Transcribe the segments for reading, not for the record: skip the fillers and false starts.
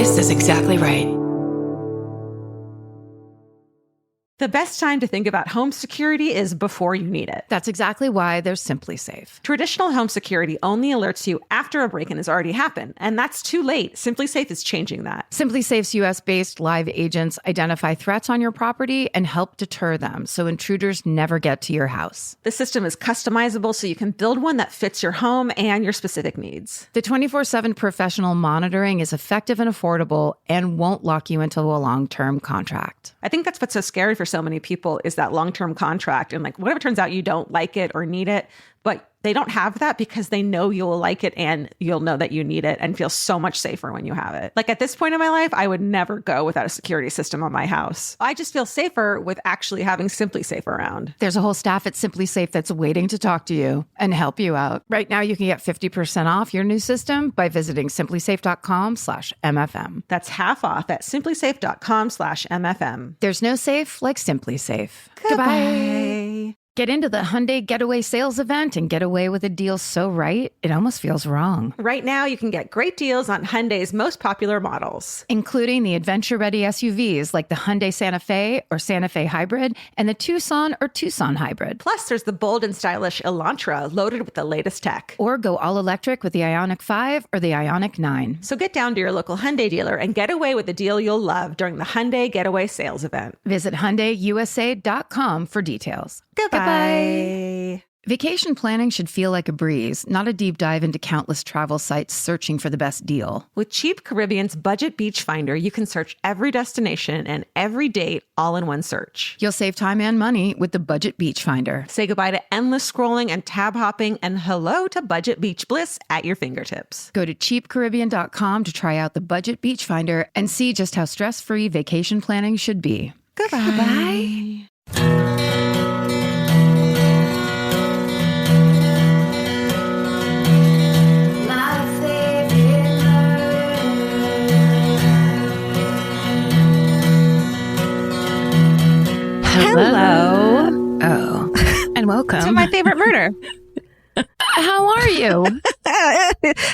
This is exactly right. The best time to think about home security is before you need it. That's exactly why there's Simply Safe. Traditional home security only alerts you after a break-in has already happened, and that's too late. Simply Safe is changing that. Simply Safe's US-based live agents identify threats on your property and help deter them so intruders never get to your house. The system is customizable so you can build one that fits your home and your specific needs. The 24/7 professional monitoring is effective and affordable and won't lock you into a long-term contract. I think that's what's so scary for so many people is that long-term contract. And like, what if it turns out you don't like it or need it, but they don't have that because they know you'll like it and you'll know that you need it and feel so much safer when you have it. Like at this point in my life, I would never go without a security system on my house. I just feel safer with actually having Simply Safe around. There's a whole staff at Simply Safe that's waiting to talk to you and help you out. Right now, you can get 50% off your new system by visiting simplysafe.com/MFM. That's half off at simplysafe.com/MFM. There's no safe like Simply Safe. Goodbye. Get into the Hyundai Getaway Sales Event and get away with a deal so right, it almost feels wrong. Right now, you can get great deals on Hyundai's most popular models, including the adventure-ready SUVs like the Hyundai Santa Fe or Santa Fe Hybrid and the Tucson or Tucson Hybrid. Plus, there's the bold and stylish Elantra loaded with the latest tech. Or go all-electric with the Ioniq 5 or the Ioniq 9. So get down to your local Hyundai dealer and get away with a deal you'll love during the Hyundai Getaway Sales Event. Visit HyundaiUSA.com for details. Goodbye. Vacation planning should feel like a breeze, not a deep dive into countless travel sites searching for the best deal. With Cheap Caribbean's Budget Beach Finder, you can search every destination and every date all in one search. You'll save time and money with the Budget Beach Finder. Say goodbye to endless scrolling and tab hopping and hello to Budget Beach Bliss at your fingertips. Go to cheapcaribbean.com to try out the Budget Beach Finder and see just how stress-free vacation planning should be. Goodbye. Hello. Oh, and welcome to My Favorite Murder. How are you?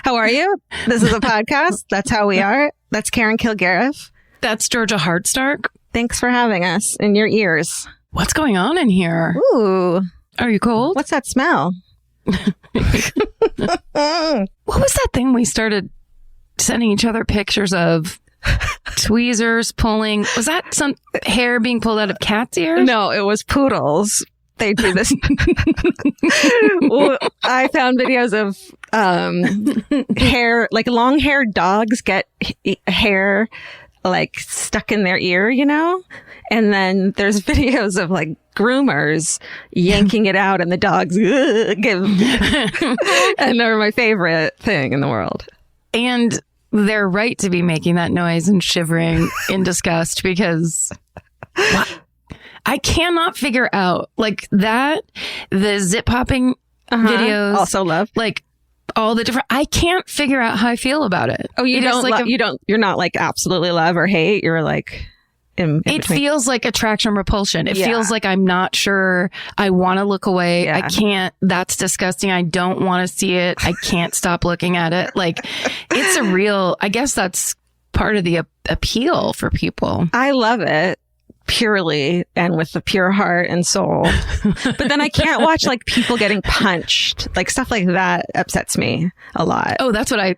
How are you? This is a podcast. That's how we are. That's Karen Kilgariff. That's Georgia Hardstark. Thanks for having us in your ears. What's going on in here? Ooh. Are you cold? What's that smell? What was that thing we started sending each other pictures of? Tweezers pulling. Was that some hair being pulled out of cat's ears? No, it was poodles. They do this. Well, I found videos of hair, like long-haired dogs get hair like stuck in their ear, you know? And then there's videos of like groomers yanking it out and the dogs give. And they're my favorite thing in the world. And they're right to be making that noise and shivering in disgust because I cannot figure out like that, the zip popping videos. Also love. Like all the different, I can't figure out how I feel about it. Oh, you don't, like you're not like absolutely love or hate. You're like, in it between. Feels like attraction repulsion. It feels like I'm not sure. I want to look away. Yeah. I can't. That's disgusting. I don't want to see it. I can't stop looking at it. Like it's a real, I guess that's part of the appeal for people. I love it purely and with the pure heart and soul. But then I can't watch like people getting punched. Like stuff like that upsets me a lot. Oh, that's what I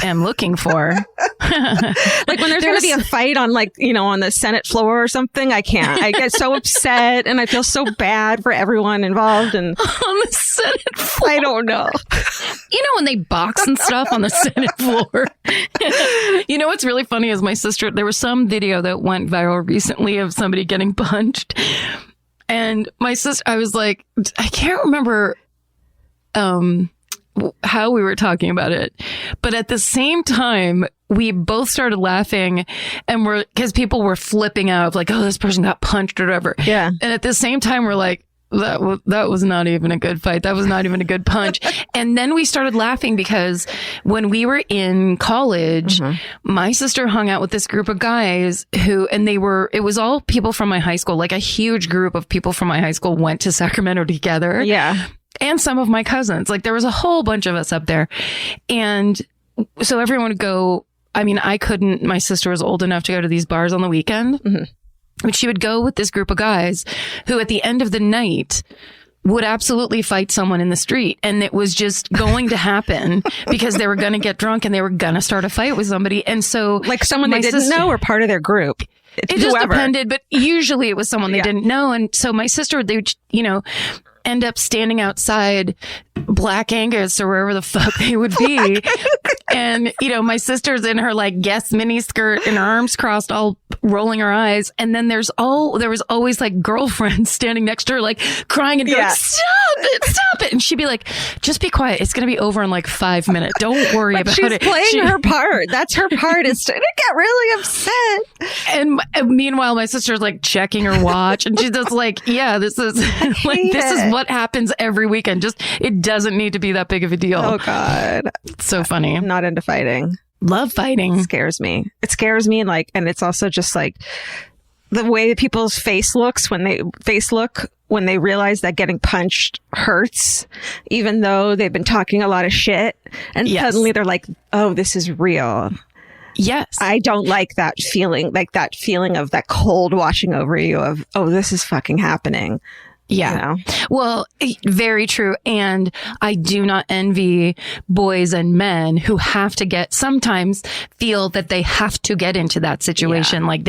am looking for. Like when there's going to be a fight on like, you know, on the Senate floor or something, I can't. I get so upset and I feel so bad for everyone involved. And on the Senate floor. I don't know. You know, when they box and stuff on the Senate floor. You know, what's really funny is my sister, there was some video that went viral recently of somebody getting punched. And my sister, I was like, I can't remember how we were talking about it. But at the same time, we both started laughing and because people were flipping out of like, oh, this person got punched or whatever. Yeah. And at the same time, we're like, that was not even a good fight. That was not even a good punch. And then we started laughing because when we were in college, my sister hung out with this group of guys it was all people from my high school. Like a huge group of people from my high school went to Sacramento together. Yeah. And some of my cousins. Like there was a whole bunch of us up there. And so everyone would go I mean, I couldn't, my sister was old enough to go to these bars on the weekend, but she would go with this group of guys who at the end of the night would absolutely fight someone in the street. And it was just going to happen because they were going to get drunk and they were going to start a fight with somebody. And so like someone they didn't know or part of their group. It just depended, but usually it was someone they didn't know. And so my sister, they would, end up standing outside Black Angus or wherever the fuck they would be. And, my sister's in her like Guess mini skirt and her arms crossed, all rolling her eyes. And then there was always like girlfriends standing next to her, like crying and going, stop it. And she'd be like, just be quiet. It's going to be over in like 5 minutes. Don't worry about it. She's playing her part. That's her part, is to get really upset. And meanwhile, my sister's like checking her watch and she's just like, yeah, this is what happens every weekend. Just, it doesn't need to be that big of a deal. Oh God. It's so funny. I'm not into fighting. Love fighting. It scares me. It scares me. And it's also just like the way that people's face looks when they realize that getting punched hurts, even though they've been talking a lot of shit. And suddenly they're like, oh, this is real. Yes. I don't like that feeling of that cold washing over you of, oh, this is fucking happening. Yeah. Well, very true. And I do not envy boys and men who sometimes feel that they have to get into that situation. Yeah. Like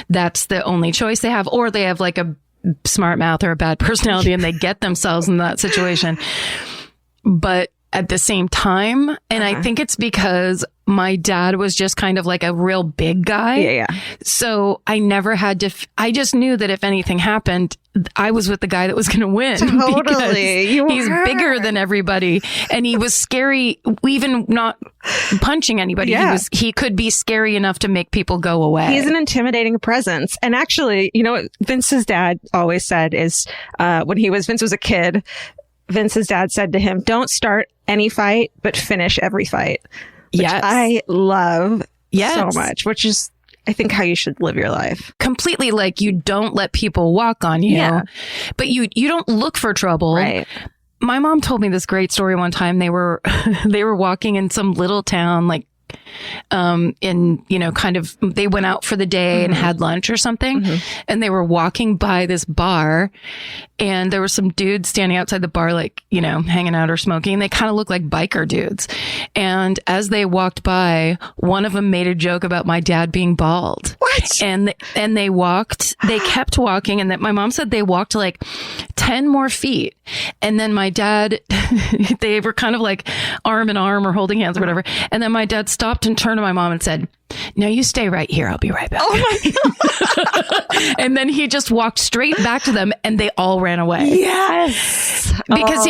that's the only choice they have, or they have like a smart mouth or a bad personality and they get themselves in that situation. But at the same time, and I think it's because my dad was just kind of like a real big guy. Yeah. So I never had to, I just knew that if anything happened, I was with the guy that was going to win. Totally. He's bigger than everybody. And he was scary, even not punching anybody. Yeah. He could be scary enough to make people go away. He's an intimidating presence. And actually, what Vince's dad always said is, when Vince was a kid, Vince's dad said to him, don't start any fight, but finish every fight. Which I love so much, which is, I think, how you should live your life. Completely. Like, you don't let people walk on you, but you don't look for trouble. Right. My mom told me this great story one time. They were walking in some little town, like, they went out for the day and had lunch or something. And they were walking by this bar and there were some dudes standing outside the bar, like, hanging out or smoking. They kind of looked like biker dudes. And as they walked by, one of them made a joke about my dad being bald. What? And they kept walking. And that my mom said they walked like 10 more feet. And then my dad, they were kind of like arm in arm or holding hands or whatever. And then my dad stopped and turned to my mom and said, "No, you stay right here. I'll be right back." Oh my God. And then he just walked straight back to them and they all ran away. Yes. Because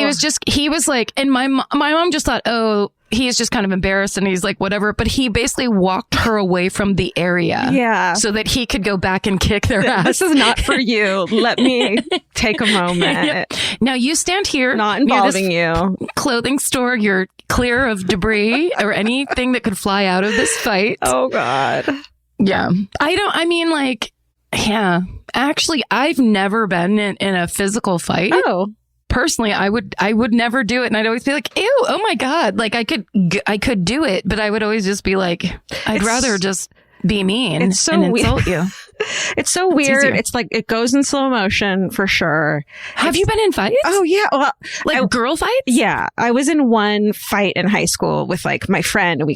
he was like, and my mom just thought, oh, he's just kind of embarrassed and he's like, whatever. But he basically walked her away from the area. Yeah. So that he could go back and kick their ass. This is not for you. Let me take a moment. Yep. Now you stand here. Not involving you. Clothing store. You're clear of debris or anything that could fly out of this fight. Oh God. Yeah. Actually, I've never been in a physical fight. Oh. Personally, I would never do it. And I'd always be like, ew, oh my God. Like I could do it, but I would always just be like, I'd rather just be mean and insult you. It's so weird. It's like it goes in slow motion for sure. Have you been in fights? Oh yeah. Well, girl fights? Yeah. I was in one fight in high school with like my friend and we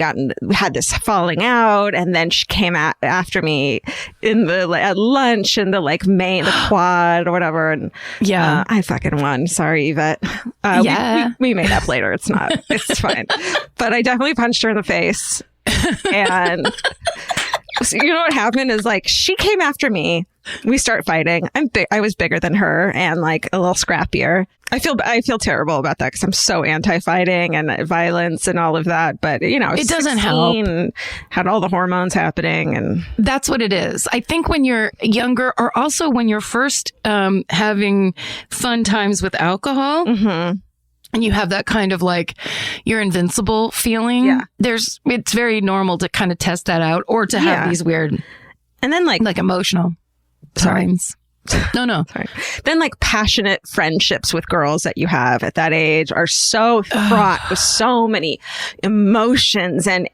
had this falling out and then she came after me in at lunch in the the quad or whatever. And I fucking won. Sorry, Yvette. We made up later. It's fine. But I definitely punched her in the face. And so you know what happened is like she came after me. We start fighting. I was bigger than her and like a little scrappier. I feel terrible about that because I'm so anti-fighting and violence and all of that. But it doesn't help. Had all the hormones happening, and that's what it is. I think when you're younger, or also when you're first having fun times with alcohol. Mm-hmm. And you have that kind of like you're invincible feeling. Yeah. It's very normal to kind of test that out or to have these weird and then like emotional signs. No. Sorry. Then like passionate friendships with girls that you have at that age are so fraught with so many emotions and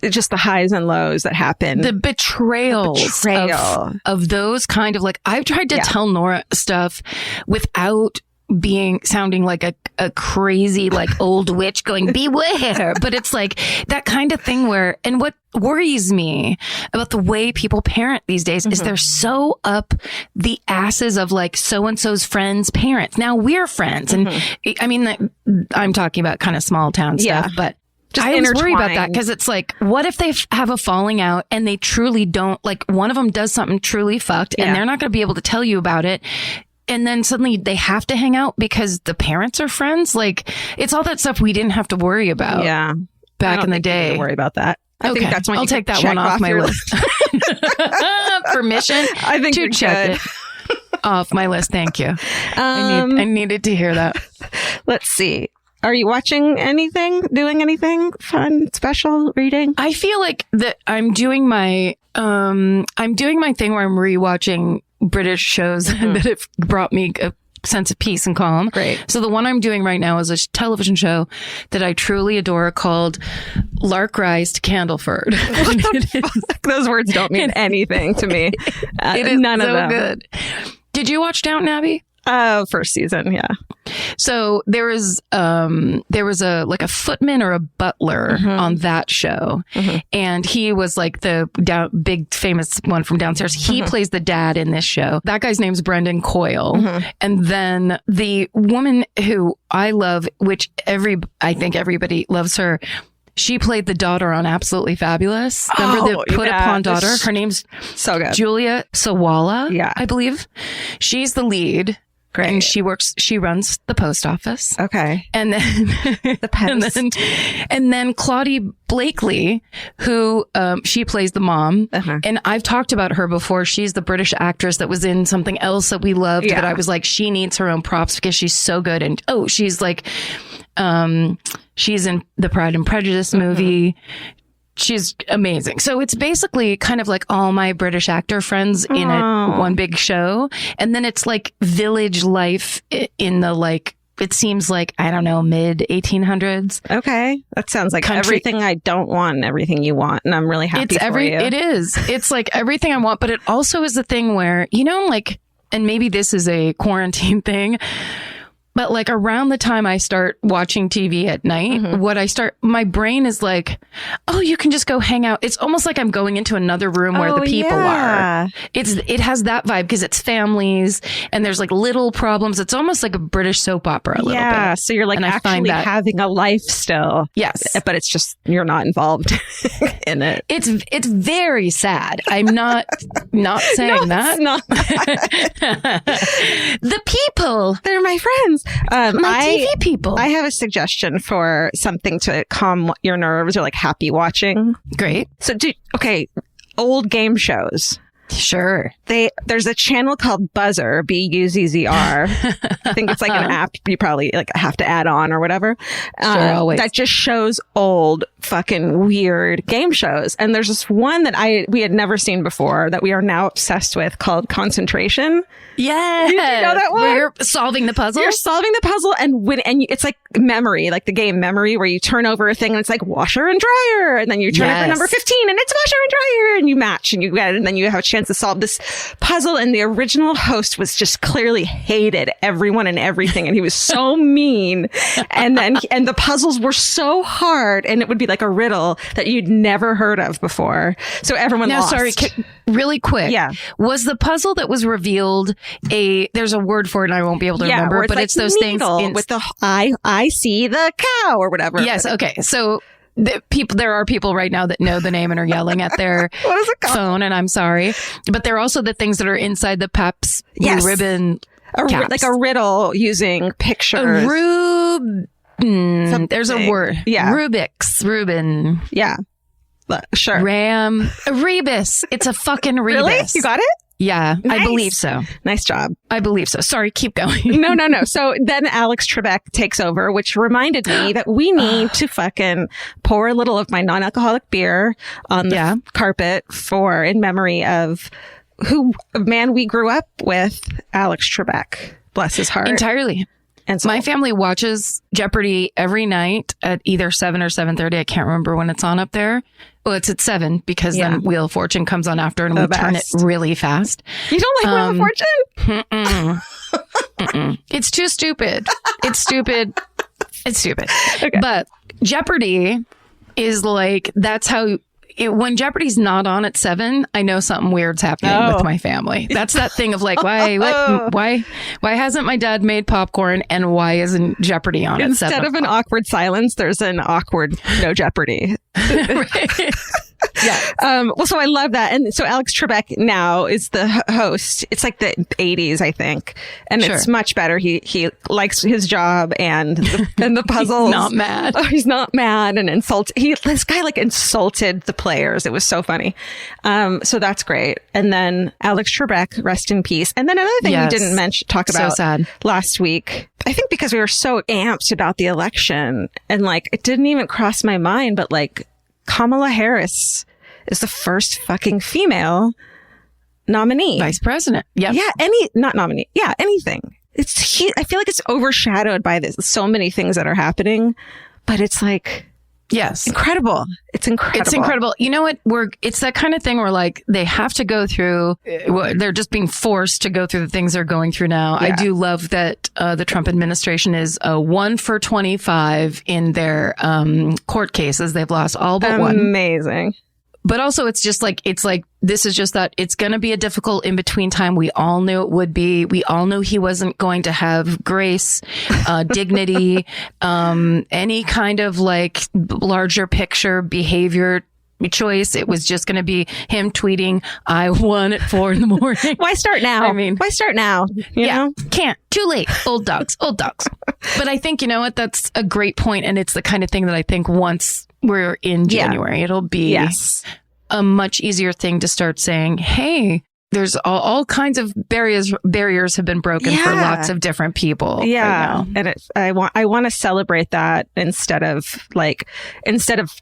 just the highs and lows that happen. The betrayals of those kind of like, I've tried to tell Nora stuff without sounding like a crazy, like old witch going, beware. But it's like that kind of thing where, and what worries me about the way people parent these days is they're so up the asses of like so-and-so's friends' parents. Now we're friends. And I mean, I'm talking about kind of small town stuff, but I always worry about that because it's like, what if they have a falling out and they truly don't, like one of them does something truly fucked and they're not going to be able to tell you about it. And then suddenly they have to hang out because the parents are friends. Like it's all that stuff we didn't have to worry about. Yeah. Back in the day. Worry about that. I think that's when I'll take that one off my list. Permission I think to check it off my list. Thank you. I needed to hear that. Let's see. Are you watching anything? Doing anything fun, special, reading? I feel like that I'm doing my thing where I'm rewatching British shows that have brought me a sense of peace and calm. Great. So the one I'm doing right now is a television show that I truly adore called Lark Rise to Candleford. Those words don't mean anything to me. It is none so of them. good. Did you watch Downton Abbey? First season, yeah. So there was a footman or a butler on that show, and he was like the big famous one from downstairs. He plays the dad in this show. That guy's name's Brendan Coyle, and then the woman who I love, which I think everybody loves her. She played the daughter on Absolutely Fabulous. Remember the Put Upon daughter? Her name's so good. Julia Sawalha, yeah, I believe. She's the lead. Great. And she runs the post office. Okay. And then the post. and then Claudie Blakely, who she plays the mom. And I've talked about her before. She's the British actress that was in something else that we loved. That I was like, she needs her own props because she's so good. And she's like, she's in the Pride and Prejudice movie. She's amazing. So it's basically kind of like all my British actor friends in one big show. And then it's like village life in the like, it seems like, I don't know, mid 1800s. Okay. That sounds like everything I don't want and everything you want. And I'm really happy for you. It is. It's like everything I want. But it also is the thing where, you know, like, and maybe this is a quarantine thing, but like around the time I start watching TV at night, my brain is like, oh, you can just go hang out. It's almost like I'm going into another room where the people are. It has that vibe because it's families and there's like little problems. It's almost like a British soap opera a little bit. So you're like actually having a life still. Yes. But it's just, you're not involved in it. It's very sad. I'm not saying that. It's not. The people. They're my friends. TV people. I have a suggestion for something to calm your nerves or like happy watching. Great. So old game shows. Sure. There's a channel called Buzzer, B-U-Z-Z-R. I think it's like an app you probably like have to add on or whatever. Sure, always. That just shows old fucking weird game shows. And there's this one that we had never seen before that we are now obsessed with called Concentration. Yeah. Did you know that one? We're solving the puzzle. You're solving the puzzle and it's like memory, like the game Memory, where you turn over a thing and it's like washer and dryer. And then you turn over number 15 and it's washer and dryer and you match and you get it. And then you have a chance to solve this puzzle. And the original host was just clearly hated everyone and everything. And he was so mean. And the puzzles were so hard. And it would be like a riddle that you'd never heard of before. So everyone lost. Sorry, really quick. Yeah. Was the puzzle that was revealed there's a word for it and I won't be able to remember, but like it's those things with the I see the cow or whatever. Yes. Okay. So there are people right now that know the name and are yelling at their phone, and I'm sorry, but they're also the things that are inside the Pep's blue ribbon caps. Like a riddle using pictures. There's a word. Yeah. Rubin. Yeah. Sure. Rebus. It's a fucking rebus. Really? You got it? Yeah, nice. I believe so. Nice job. I believe so. Sorry, keep going. No. So then Alex Trebek takes over, which reminded me that we need to fucking pour a little of my non-alcoholic beer on the carpet in memory of a man we grew up with, Alex Trebek. Bless his heart. Entirely. And so My family watches Jeopardy every night at either 7 or 7:30. I can't remember when it's on up there. Well, it's at 7 because then Wheel of Fortune comes on after and we turn it really fast. you don't like Wheel of Fortune? It's too stupid. It's stupid. It's stupid. Okay. But Jeopardy is like, that's how... when Jeopardy's not on at 7, I know something weird's happening with my family. That's that thing of like, why hasn't my dad made popcorn and why isn't Jeopardy on at 7? Instead of an awkward silence, there's an awkward no Jeopardy. Right. Yeah. Well, so I love that. And so Alex Trebek now is the host. It's like the 80s, I think. And it's much better. He likes his job and the puzzles. He's not mad. Oh, he's not mad and this guy like insulted the players. It was so funny. So that's great. And then Alex Trebek, rest in peace. And then another thing we didn't talk about last week, I think because we were so amped about the election and like, it didn't even cross my mind, but like, Kamala Harris is the first fucking female nominee. Vice president. Yep. Yeah. Not nominee. Yeah. Anything. I feel like it's overshadowed by so many things that are happening, but it's like, yes, incredible. It's incredible. It's incredible. You know what? It's that kind of thing where like they have to go through, they're just being forced to go through the things they're going through now. Yeah. I do love that the Trump administration is 1 for 25 in their court cases. They've lost all but one. Amazing. But also it's this is just that it's going to be a difficult in between time. We all knew it would be. We all knew he wasn't going to have grace, dignity, any kind of like larger picture behavior choice. It was just going to be him tweeting, I won at 4 a.m. Why start now? I mean, why start now? You know? Can't. Too late. Old dogs. But I think, you know what? That's a great point. And it's the kind of thing that I think once we're in January, it'll be a much easier thing to start saying, hey, there's all kinds of barriers have been broken for lots of different people. Yeah. Right now. And I want to celebrate that instead of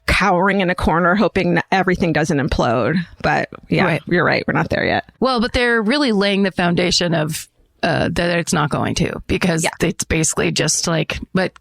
cowering in a corner, hoping everything doesn't implode. But You're right. We're not there yet. Well, but they're really laying the foundation of that it's not going to, because it's basically just like, but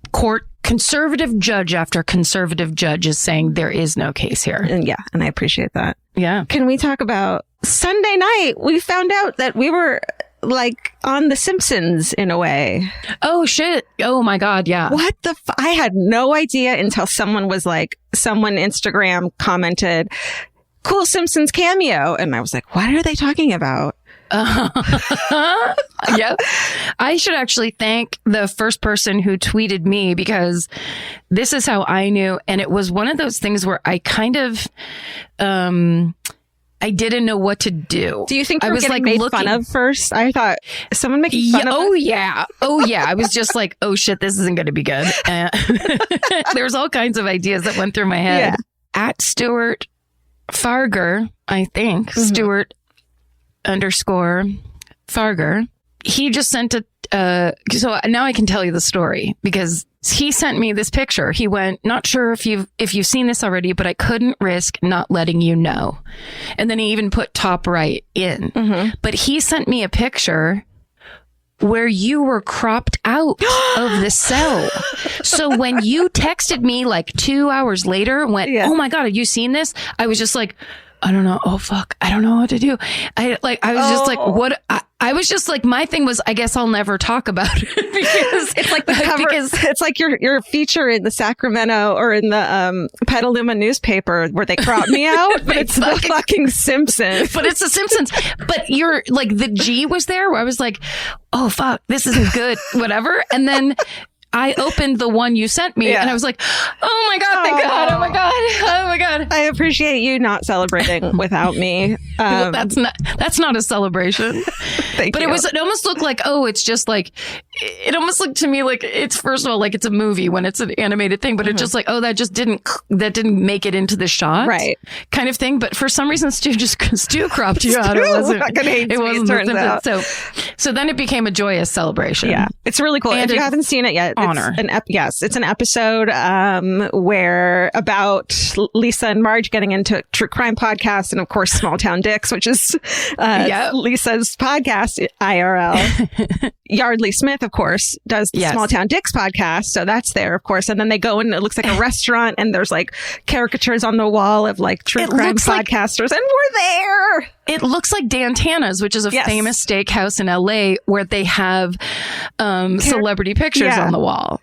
conservative judge after conservative judge is saying there is no case here. And I appreciate that. Yeah. Can we talk about Sunday night? We found out that we were like on The Simpsons in a way. Oh shit. Oh my God. Yeah. What the I had no idea until someone Instagram commented, cool Simpsons cameo. And I was like, what are they talking about? Yep. I should actually thank the first person who tweeted me, because this is how I knew. And it was one of those things where I kind of, I didn't know what to do. Do you think I was getting made fun of first? I thought someone making fun of us? Oh yeah. I was just like, oh shit, this isn't going to be good. There's all kinds of ideas that went through my head. At Stuart Farger, I think, Stuart _Farger. He just sent so now I can tell you the story, because he sent me this picture. He went, not sure if you've seen this already, but I couldn't risk not letting you know. And then he even put top right in. But he sent me a picture where you were cropped out of the cell. So when you texted me like 2 hours later and went, oh my God, have you seen this? I was just like, I don't know. Oh fuck. I don't know what to do. I was just like, what? I was just like, my thing was, I guess I'll never talk about it, because it's like the cover. It's like your feature in the Sacramento or in the Petaluma newspaper where they crop me out, but it's the fucking Simpsons. But it's the Simpsons. But you're like, the G was there where I was like, oh fuck, this isn't good, whatever. And then I opened the one you sent me and I was like, oh my God, thank God. Oh my God. Oh my God. I appreciate you not celebrating without me. Well, that's not a celebration. Thank you. It almost looked like, it's just like, it almost looked to me like it's, first of all, like it's a movie when it's an animated thing, but it's just like, that didn't make it into the shot. Right. Kind of thing. But for some reason, Stu cropped you out. It wasn't. So then it became a joyous celebration. Yeah. It's really cool. And if you haven't seen it yet, honor. It's an episode where about Lisa Lisa and Marge getting into true crime podcasts, and of course, Small Town Dicks, which is Lisa's podcast, IRL. Yardley Smith, of course, does the Small Town Dicks podcast. So that's there, of course. And then they go and it looks like a restaurant and there's like caricatures on the wall of like true crime podcasters. And we're there. It looks like Dan Tana's, which is a famous steakhouse in LA where they have celebrity pictures on the wall.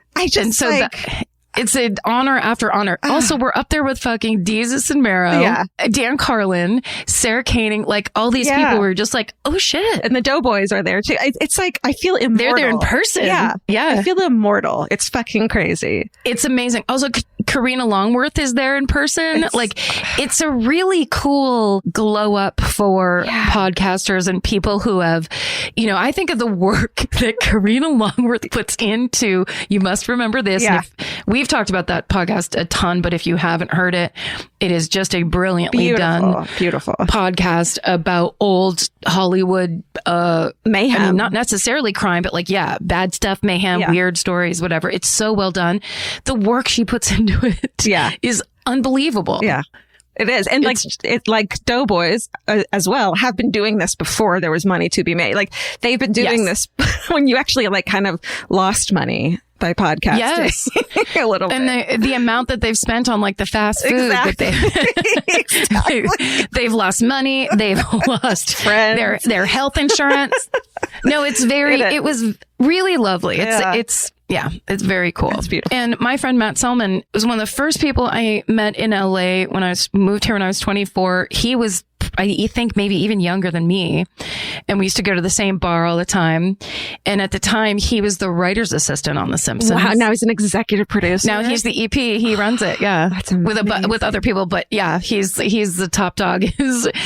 It's an honor after honor. Also, we're up there with fucking Deezus and Mero, Dan Carlin, Sarah Koenig, like all these people were just like, oh shit. And the Doughboys are there too. It's like, I feel immortal. They're there in person. Yeah. I feel immortal. It's fucking crazy. It's amazing. Also, Karina Longworth is there in person. It's a really cool glow up for podcasters and people who have, I think of the work that Karina Longworth puts into, you must remember this. Yeah. We've talked about that podcast a ton, but if you haven't heard it, it is just a brilliantly done podcast about old Hollywood mayhem. I mean, not necessarily crime, but bad stuff, mayhem, weird stories, whatever. It's so well done. The work she puts into it is unbelievable. Yeah. It is. And like Doughboys as well have been doing this before there was money to be made. Like they've been doing this when you actually kind of lost money by podcasting. Yes. A little bit. And the amount that they've spent on the fast food that they've lost money, they've lost friends, their health insurance. No, it was really lovely. It's very cool. It's beautiful. And my friend Matt Selman was one of the first people I met in LA when I moved here when I was 24. He was, I think, maybe even younger than me. And we used to go to the same bar all the time. And at the time, he was the writer's assistant on The Simpsons. Wow. Now he's an executive producer. Now he's the EP. He runs it. Yeah. That's amazing. With other people. But he's the top dog.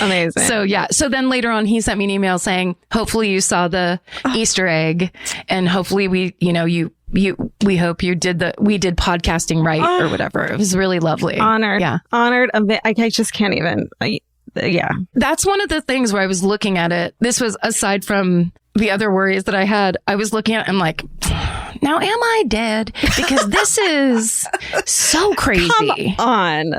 Amazing. So so then later on, he sent me an email saying, hopefully you saw the Easter egg and hopefully we hope we did podcasting right or whatever. It was really lovely. Honored. Yeah. Honored. I just can't even. That's one of the things where I was looking at it. This was aside from the other worries that I had. I was looking at it and like, now am I dead? Because this is so crazy. Come on.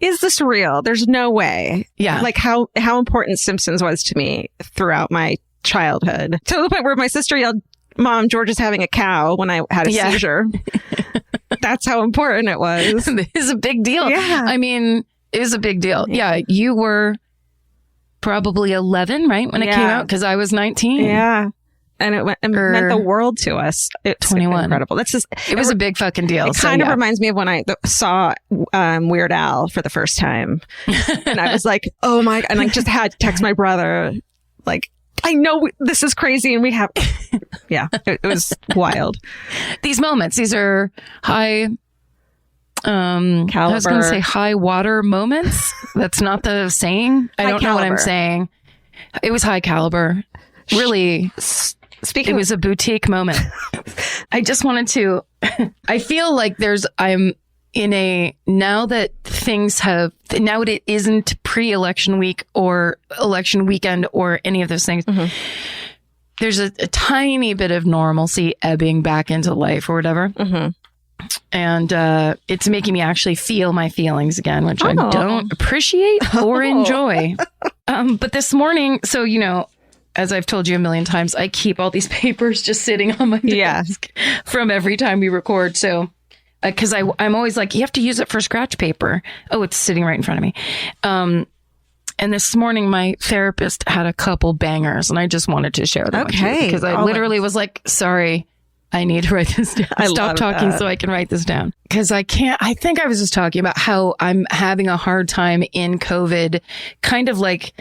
Is this real? There's no way. Yeah. How important Simpsons was to me throughout my childhood. To the point where my sister yelled, Mom, George is having a cow when I had a seizure. That's how important it was. It is a big deal. Yeah. I mean, it was a big deal. Yeah. You were probably 11, right? When it came out? Because I was 19. Yeah. And it meant the world to us. It's 21. Incredible. It was a big fucking deal. It kind of reminds me of when I saw Weird Al for the first time. And I was like, oh my, and I just had to text my brother, I know this is crazy and we have, it was wild. These moments, these are high, caliber. I was going to say high water moments. That's not the saying. I don't know what I'm saying. It was high caliber. Really. It was a boutique moment. I just wanted to, I feel like I'm in now that it isn't pre-election week or election weekend or any of those things, there's a tiny bit of normalcy ebbing back into life or whatever. Mm-hmm. And it's making me actually feel my feelings again, which I don't appreciate or enjoy. But this morning, so, as I've told you a million times, I keep all these papers just sitting on my desk from every time we record. So, because I'm always like, you have to use it for scratch paper. Oh, it's sitting right in front of me. And this morning, my therapist had a couple bangers, and I just wanted to share them with you. Because I literally was like, sorry, I need to write this down. Stop talking so I can write this down. Because I think I was just talking about how I'm having a hard time in COVID, kind of like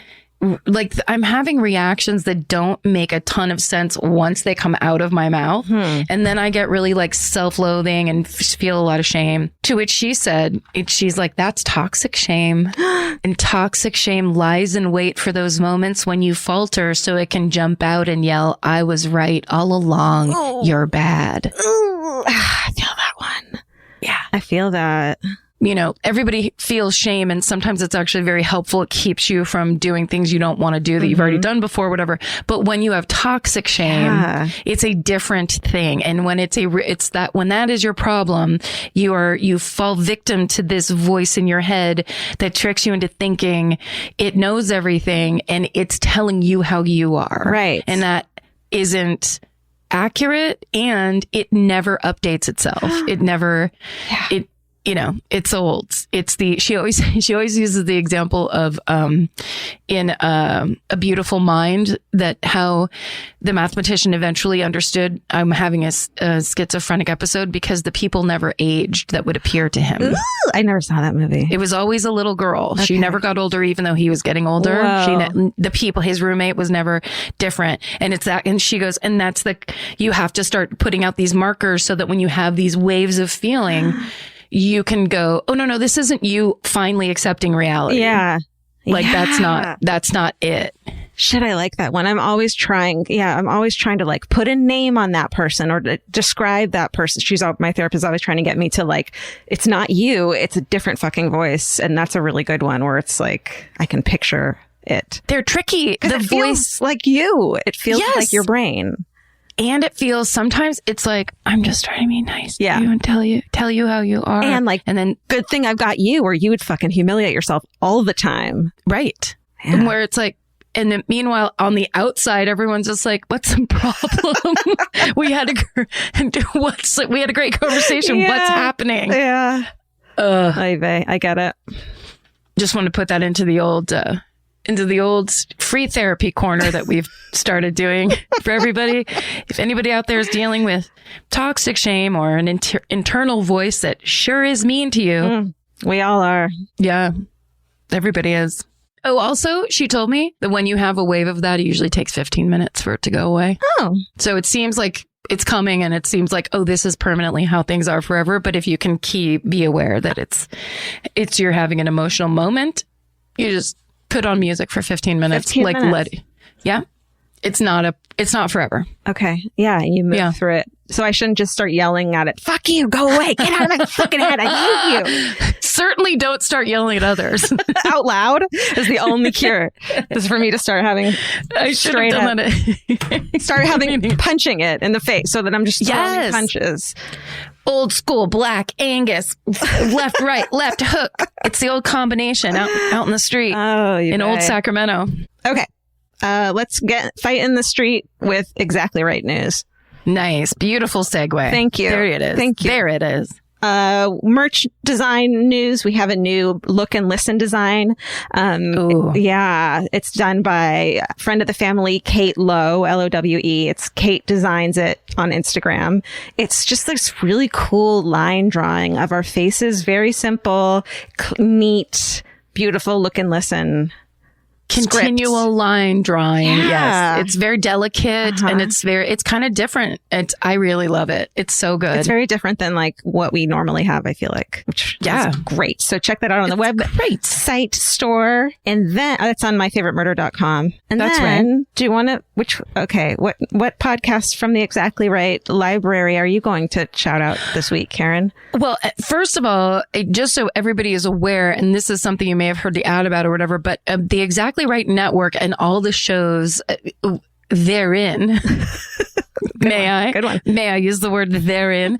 I'm having reactions that don't make a ton of sense once they come out of my mouth. And then I get really self-loathing and feel a lot of shame. To which she said, she's like, that's toxic shame. And toxic shame lies in wait for those moments when you falter so it can jump out and yell, I was right all along. You're bad. I feel that one. Yeah. I feel that. everybody feels shame, and sometimes it's actually very helpful. It keeps you from doing things you don't want to do that you've already done before, whatever. But when you have toxic shame, it's a different thing. And when when that is your problem, you fall victim to this voice in your head that tricks you into thinking it knows everything and it's telling you how you are. Right. And that isn't accurate, and it never updates itself. It never, it's old. She always uses the example of, in A Beautiful Mind, that how the mathematician eventually understood I'm having a schizophrenic episode because the people never aged that would appear to him. Ooh, I never saw that movie. It was always a little girl. Okay. She never got older, even though he was getting older. His roommate was never different. And it's that, and she goes, and that's you have to start putting out these markers so that when you have these waves of feeling, you can go, oh, no, this isn't you finally accepting reality. Yeah. That's not it. Shit, I like that one. I'm always trying to like put a name on that person or to describe that person. My therapist is always trying to get me to like, it's not you, it's a different fucking voice. And that's a really good one where it's like, I can picture it. They're tricky. The voice feels like you. It feels like your brain. And it feels, sometimes it's like, I'm just trying to be nice to you and tell you how you are. And then good thing I've got you, or you would fucking humiliate yourself all the time. Right. Yeah. And where it's like, and then meanwhile, on the outside, everyone's just like, what's the problem? we had a great conversation. Yeah. What's happening? Yeah. I get it. Just want to put that into the old free therapy corner that we've started doing for everybody. If anybody out there is dealing with toxic shame or an internal voice that sure is mean to you. We all are. Yeah, everybody is. Oh, also, she told me that when you have a wave of that, it usually takes 15 minutes for it to go away. Oh. So it seems like it's coming, and it seems like, oh, this is permanently how things are forever. But if you can be aware that it's you're having an emotional moment, you just put on music for 15 minutes. 15 minutes. It's not forever. Okay. Yeah. You move through it. So I shouldn't just start yelling at it. Fuck you. Go away. Get out of my fucking head. I hate you. Certainly don't start yelling at others. Out loud is the only cure. Is for me to start having straight up. Start having punching it in the face so that I'm just throwing punches. Old school Black Angus, left, right, left hook. It's the old combination out in the street in old Sacramento. Okay. Let's fight in the street with Exactly Right news. Nice. Beautiful segue. Thank you. There it is. Thank you. There it is. Merch design news. We have a new look and listen design. Yeah, it's done by a friend of the family, Kate Lowe, Lowe. It's Kate designs it on Instagram. It's just this really cool line drawing of our faces. Very simple, neat, beautiful look and listen. Continual script. Line drawing. Yeah. Yes. It's very delicate and it's kind of different. I really love it. It's so good. It's very different than like what we normally have, I feel like, which is great. So check that out on the website store. And then it's on myfavoritemurder.com. And that's then right. Do you want to, what podcast from the Exactly Right library are you going to shout out this week, Karen? Well, first of all, just so everybody is aware, and this is something you may have heard the ad about or whatever, but the Exactly Right Network and all the shows therein, may I use the word therein?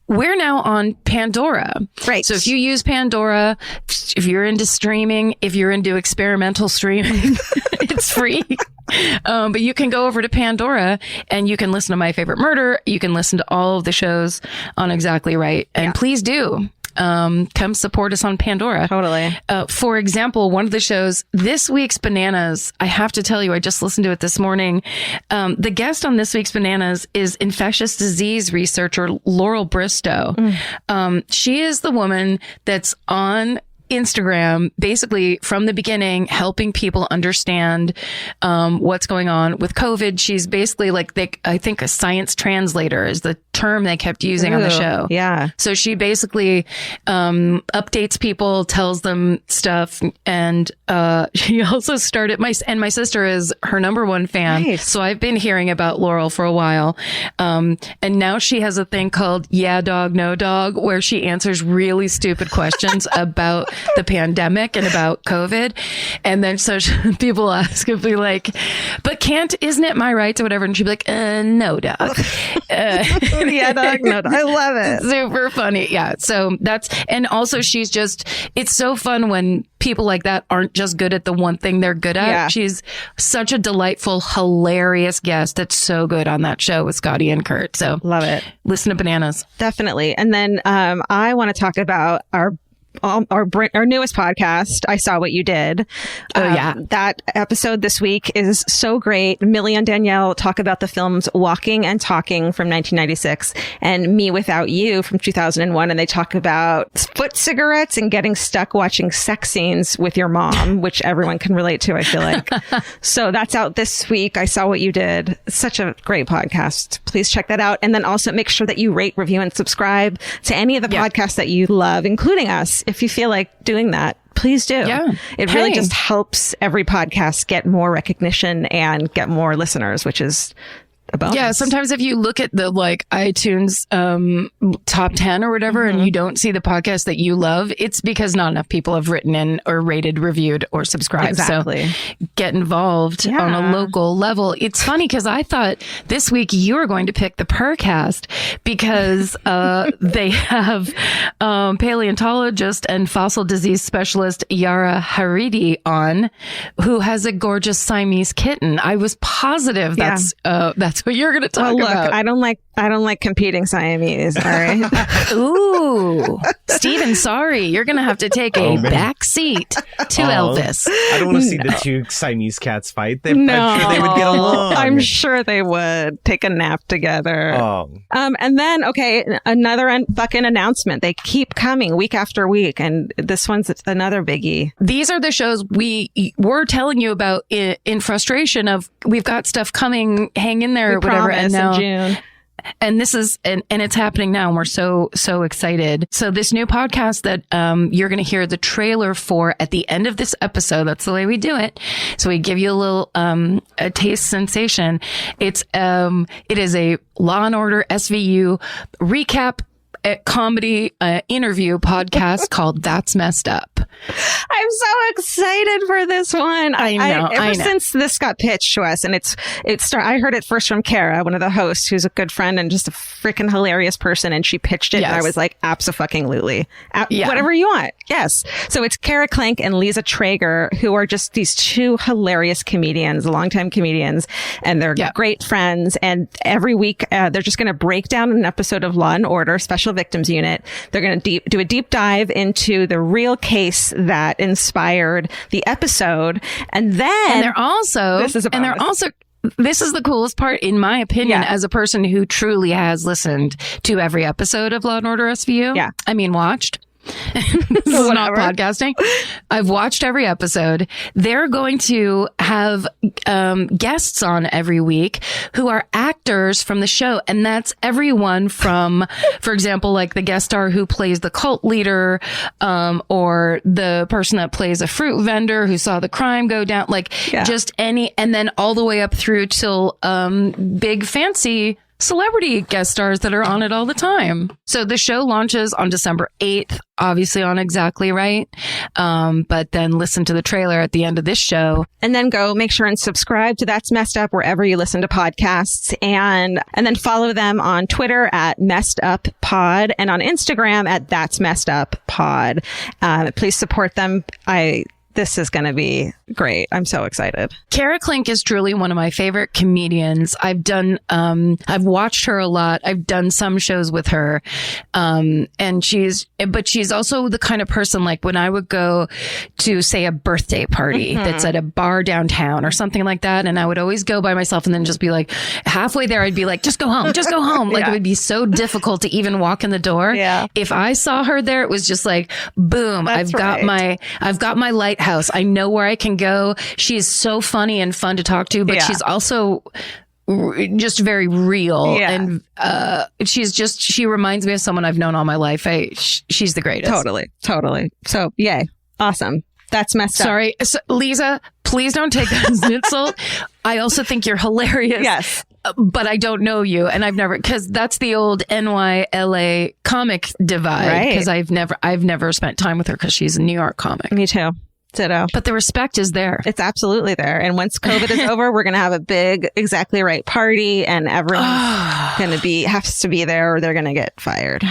We're now on Pandora. Right. So if you use Pandora, if you're into streaming, if you're into experimental streaming, it's free. But you can go over to Pandora and you can listen to My Favorite Murder. You can listen to all of the shows on Exactly Right. And please do. Come support us on Pandora. Totally. For example, one of the shows, This Week's Bananas, I have to tell you, I just listened to it this morning. The guest on This Week's Bananas is infectious disease researcher Laurel Bristow. She is the woman that's on Instagram, basically from the beginning, helping people understand what's going on with COVID. She's basically like, I think a science translator is the term they kept using on the show. Yeah. So she basically updates people, tells them stuff, and she also started my sister is her number one fan. Nice. So I've been hearing about Laurel for a while, and now she has a thing called Yeah Dog No Dog, where she answers really stupid questions about the pandemic and about COVID, and then people ask if we like, but isn't it my rights or whatever, and she'd be like, no dog. Yeah, dog, no, I love it. Super funny. Yeah. So and also it's so fun when people like that aren't just good at the one thing they're good at. Yeah. She's such a delightful, hilarious guest that's so good on that show with Scotty and Kurt. So Love it. Listen to Bananas. Definitely. And then I want to talk about our newest podcast, I Saw What You Did. Oh, yeah. That episode this week is so great. Millie and Danielle talk about the films Walking and Talking from 1996 and Me Without You from 2001. And they talk about foot cigarettes and getting stuck watching sex scenes with your mom, which everyone can relate to, I feel like. So that's out this week. I Saw What You Did. Such a great podcast. Please check that out. And then also make sure that you rate, review, and subscribe to any of the podcasts that you love, including us. If you feel like doing that, please do. Yeah. It really just helps every podcast get more recognition and get more listeners, which is a bonus. Yeah, sometimes if you look at the iTunes top 10 or whatever, and you don't see the podcast that you love, it's because not enough people have written in or rated, reviewed, or subscribed. Exactly. So get involved on a local level. It's funny because I thought this week you were going to pick the Purrcast because they have paleontologist and fossil disease specialist Yara Haridi on, who has a gorgeous Siamese kitten. I was positive that's what you're going to talk about. I don't like competing Siamese. All right. Ooh, Steven, sorry, you're going to have to take a back seat to Elvis. I don't want to see the two Siamese cats fight. I'm sure they would get along. I'm sure they would take a nap together. Oh. And then, another fucking announcement. They keep coming week after week, and this one's another biggie. These are the shows we were telling you about in frustration of we've got stuff coming, hang in there, or whatever. And now, in June. And this is, and it's happening now, and we're so excited. So this new podcast that you're going to hear the trailer for at the end of this episode, that's the way we do it. So we give you a little a taste sensation. It is a Law and Order SVU recap comedy interview podcast called That's Messed Up. I'm so excited for this one. I know. Ever since this got pitched to us, and I heard it first from Kara, one of the hosts, who's a good friend and just a freaking hilarious person, and she pitched it, and I was like, abso-fucking-lutely. Whatever you want. Yes. So it's Kara Klenk and Lisa Traeger, who are just these two hilarious comedians, longtime comedians, and they're great friends. And every week, they're just going to break down an episode of Law and Order, Special Victims Unit. They're going to do a deep dive into the real case that inspired the episode, and they're also this is the coolest part, in my opinion, as a person who truly has listened to every episode of Law and Order SVU. Yeah, I mean, watched. This is not podcasting. I've watched every episode. They're going to have guests on every week who are actors from the show. And that's everyone from, for example, like the guest star who plays the cult leader, or the person that plays a fruit vendor who saw the crime go down, just any, and then all the way up through till big fancy celebrity guest stars that are on it all the time. So the show launches on December 8th, obviously on Exactly Right. But then listen to the trailer at the end of this show. And then go make sure and subscribe to That's Messed Up wherever you listen to podcasts. And then follow them on Twitter at Messed Up Pod and on Instagram at That's Messed Up Pod. Please support them. this is going to be great. I'm so excited. Kara Klink is truly one of my favorite comedians. I've watched her a lot. I've done some shows with her. And she's also the kind of person, like when I would go to, say, a birthday party that's at a bar downtown or something like that. And I would always go by myself and then just be like, halfway there, I'd be like, just go home, just go home. Like it would be so difficult to even walk in the door. Yeah. If I saw her there, it was just like, boom, I've got my lighthouse. I know where I can go. She's so funny and fun to talk to, but she's also just very real. Yeah. And she reminds me of someone I've known all my life. She's the greatest. Totally. So yay. Awesome. That's messed up. Sorry. So, Lisa, please don't take that as an insult. I also think you're hilarious. Yes. But I don't know you, and because that's the old NY-LA comic divide. Right. Because I've never spent time with her because she's a New York comic. Me too. Ditto. But the respect is there. It's absolutely there. And once COVID is over, we're going to have a big Exactly Right party, and everyone's has to be there or they're going to get fired.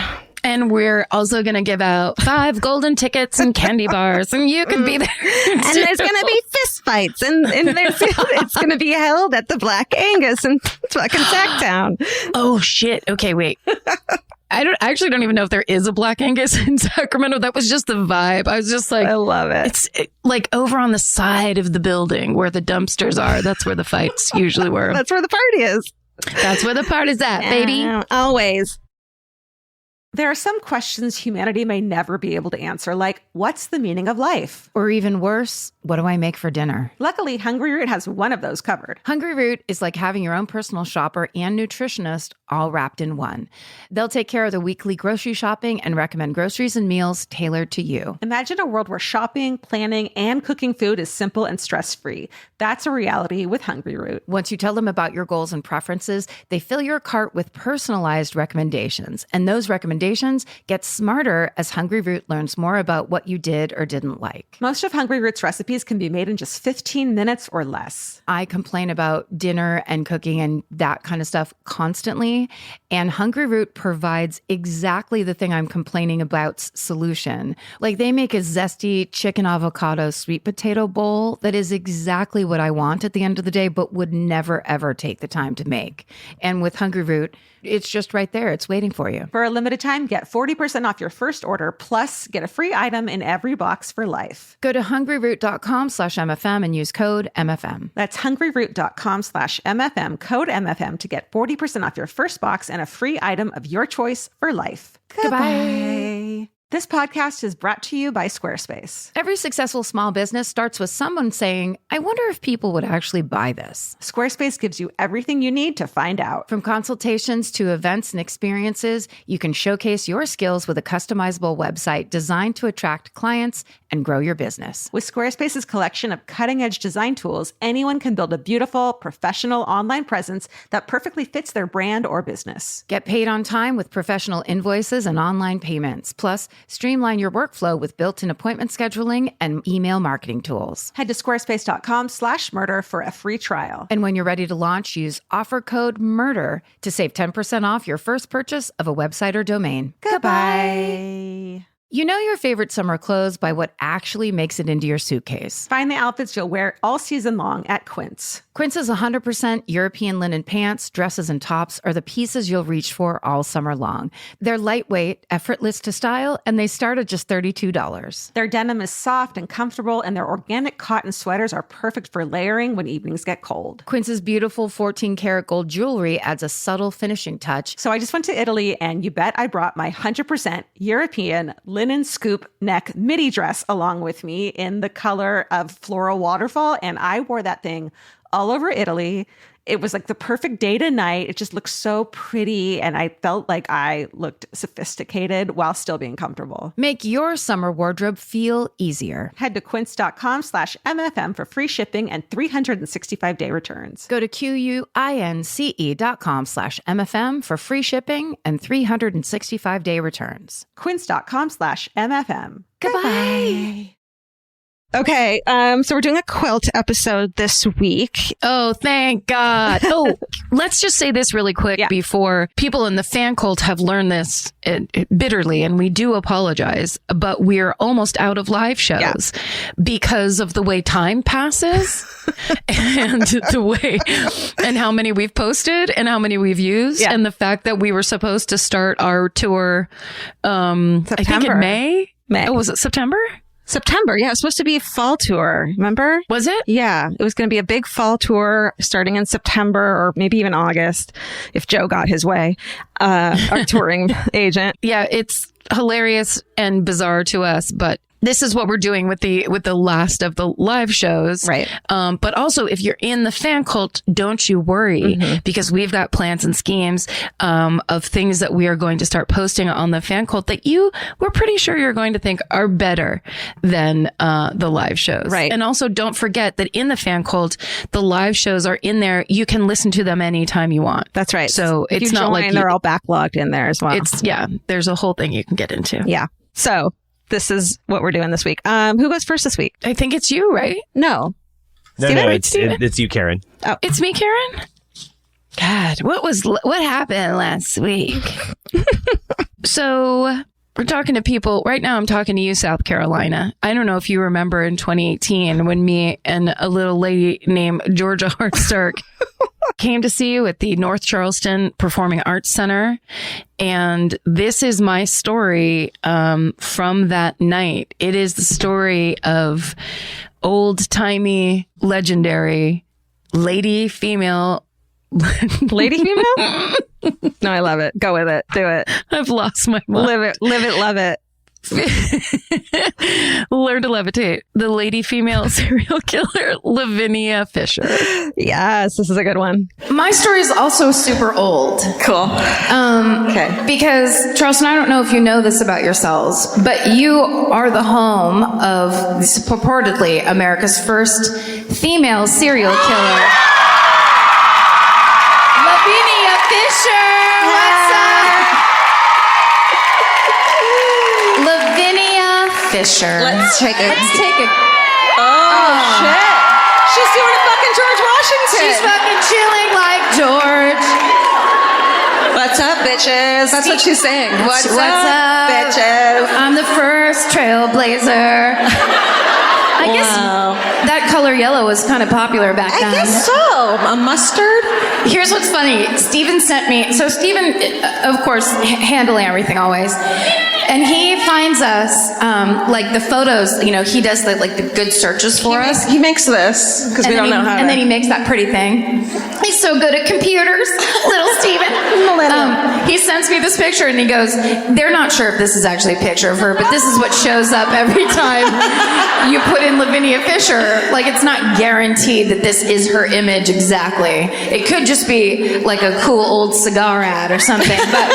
And we're also going to give out 5 golden tickets and candy bars, and you can be there. And there's going to be fist fights, and it's going to be held at the Black Angus in fucking Sacktown. Oh shit! Okay, wait. I actually don't even know if there is a Black Angus in Sacramento. That was just the vibe. I was just like, I love it. It's like over on the side of the building where the dumpsters are. That's where the fights usually were. That's where the party is. That's where the party's at, baby. Always. There are some questions humanity may never be able to answer, like, what's the meaning of life? Or even worse, what do I make for dinner? Luckily, Hungry Root has one of those covered. Hungry Root is like having your own personal shopper and nutritionist all wrapped in one. They'll take care of the weekly grocery shopping and recommend groceries and meals tailored to you. Imagine a world where shopping, planning, and cooking food is simple and stress-free. That's a reality with Hungry Root. Once you tell them about your goals and preferences, they fill your cart with personalized recommendations. And those recommendations get smarter as Hungry Root learns more about what you did or didn't like. Most of Hungry Root's recipes can be made in just 15 minutes or less. I complain about dinner and cooking and that kind of stuff constantly. And Hungry Root provides exactly the thing I'm complaining about's solution. Like they make a zesty chicken avocado sweet potato bowl that is exactly what I want at the end of the day, but would never, ever take the time to make. And with Hungry Root, it's just right there. It's waiting for you. For a limited time, get 40% off your first order, plus get a free item in every box for life. Go to hungryroot.com/MFM and use code MFM. That's hungryroot.com/MFM, code MFM to get 40% off your first box and a free item of your choice for life. Goodbye. This podcast is brought to you by Squarespace. Every successful small business starts with someone saying, I wonder if people would actually buy this. Squarespace gives you everything you need to find out. From consultations to events and experiences, you can showcase your skills with a customizable website designed to attract clients and grow your business. With Squarespace's collection of cutting-edge design tools, anyone can build a beautiful, professional online presence that perfectly fits their brand or business. Get paid on time with professional invoices and online payments. Plus, streamline your workflow with built-in appointment scheduling and email marketing tools. Head to squarespace.com/murder for a free trial. And when you're ready to launch, use offer code MURDER to save 10% off your first purchase of a website or domain. Goodbye. You know your favorite summer clothes by what actually makes it into your suitcase. Find the outfits you'll wear all season long at Quince. Quince's 100% European linen pants, dresses, and tops are the pieces you'll reach for all summer long. They're lightweight, effortless to style, and they start at just $32. Their denim is soft and comfortable, and their organic cotton sweaters are perfect for layering when evenings get cold. Quince's beautiful 14-karat gold jewelry adds a subtle finishing touch. So I just went to Italy, and you bet I brought my 100% European linen scoop neck midi dress along with me in the color of floral waterfall, and I wore that thing all over Italy. It was like the perfect day to night. It just looked so pretty, and I felt like I looked sophisticated while still being comfortable. Make your summer wardrobe feel easier. Head to quince.com/MFM for free shipping and 365-day returns. Go to QUINCE.com/MFM for free shipping and 365-day returns. Quince.com/MFM. Goodbye. Okay, so we're doing a quilt episode this week. Oh, thank God. Oh, let's just say this really quick before people in the fan cult have learned this bitterly, and we do apologize, but we're almost out of live shows because of the way time passes and the way and how many we've posted and how many we've used and the fact that we were supposed to start our tour I think in May. Oh, was it September? September. Yeah, it was supposed to be a fall tour. Remember? Was it? Yeah, it was going to be a big fall tour starting in September or maybe even August if Joe got his way, our touring agent. Yeah, it's hilarious and bizarre to us, but this is what we're doing with the last of the live shows. Right. But also, if you're in the fan cult, don't you worry, because we've got plans and schemes of things that we are going to start posting on the fan cult that we're pretty sure you're going to think are better than the live shows. Right. And also, don't forget that in the fan cult, the live shows are in there. You can listen to them anytime you want. That's right. So it's not like they're all backlogged in there as well. There's a whole thing you can get into. Yeah. So this is what we're doing this week. Who goes first this week? I think it's you, right? No. No, it's you, Karen. Oh, it's me, Karen. God, what happened last week? So we're talking to people right now. I'm talking to you, South Carolina. I don't know if you remember in 2018 when me and a little lady named Georgia Hart Stark came to see you at the North Charleston Performing Arts Center. And this is my story from that night. It is the story of old-timey, legendary lady female. Lady female? No, I love it. Go with it. Do it. I've lost my mind. Live it, love it. Learn to levitate. The lady female serial killer, Lavinia Fisher. Yes, this is a good one. My story is also super old. Cool. Okay. Because, Charleston, I don't know if you know this about yourselves, but you are the home of purportedly America's first female serial killer. Lavinia Fisher! What's up? Lavinia Fisher. Let's take it. Oh, shit. She's doing a fucking George Washington. She's fucking chilling like George. What's up, bitches? That's what she's saying. What's up, bitches? I'm the first trailblazer. I guess that color yellow was kind of popular back then. I guess so. A mustard? Here's what's funny. Steven sent me, so Steven, of course, handling everything always. And he finds us, like the photos, you know, he does the good searches for us. He makes this, because we don't know how to. And then he makes that pretty thing. He's so good at computers, little Steven. He sends me this picture and he goes, they're not sure if this is actually a picture of her, but this is what shows up every time you put in Lavinia Fisher. Like, it's not guaranteed that this is her image exactly. It could just be like a cool old cigar ad or something, but...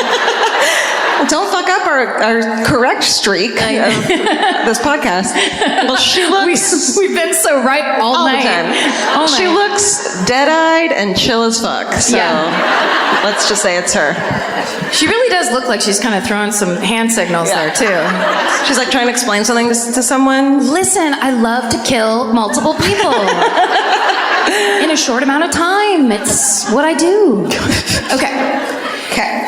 Don't fuck up our correct streak of this podcast. Well, she looks... We've been so right all night. All night. She looks dead-eyed and chill as fuck. So let's just say it's her. She really does look like she's kind of throwing some hand signals there, too. She's like trying to explain something to someone. Listen, I love to kill multiple people. In a short amount of time. It's what I do. Okay.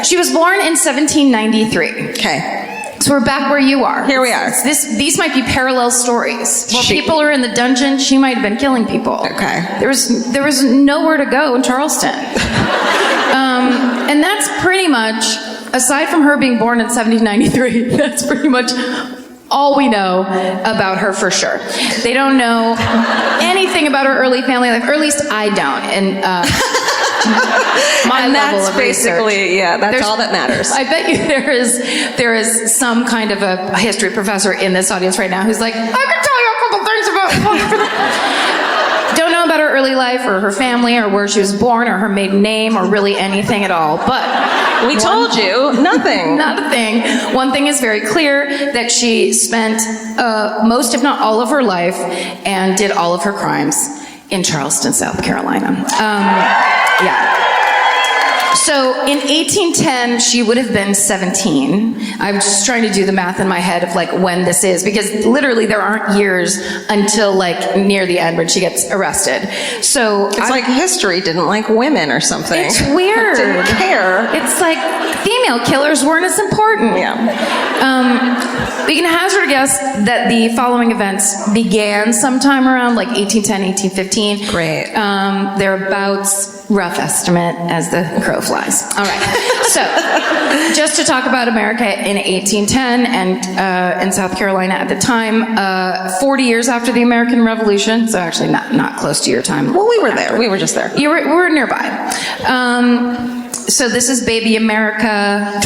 She was born in 1793. Okay. So we're back where you are. Here we are. These might be parallel stories. While people are in the dungeon, she might have been killing people. Okay. There was nowhere to go in Charleston. And that's pretty much, aside from her being born in 1793, that's pretty much all we know about her for sure. They don't know anything about her early family life, or at least I don't. And my level of basically research. that's all that matters. I bet you there is some kind of a history professor in this audience right now who's like, I can tell you a couple things about don't know about her early life or her family or where she was born or her maiden name or really anything at all. But we told you nothing. Not a thing. One thing is very clear, that she spent most, if not all, of her life and did all of her crimes in Charleston, South Carolina. Yeah. So in 1810, she would have been 17. I'm just trying to do the math in my head of like when this is, because literally there aren't years until like near the end when she gets arrested. So It's like history didn't like women or something. it's weird. Didn't care. It's like female killers weren't as important. Yeah. We can hazard a guess that the following events began sometime around like 1810, 1815. Great. Thereabouts, rough estimate as the crow flies. All right. So, just to talk about America in 1810 and in South Carolina at the time, 40 years after the American Revolution, so actually not close to your time. Well, we were there. We were just there. We were nearby. So this is baby America.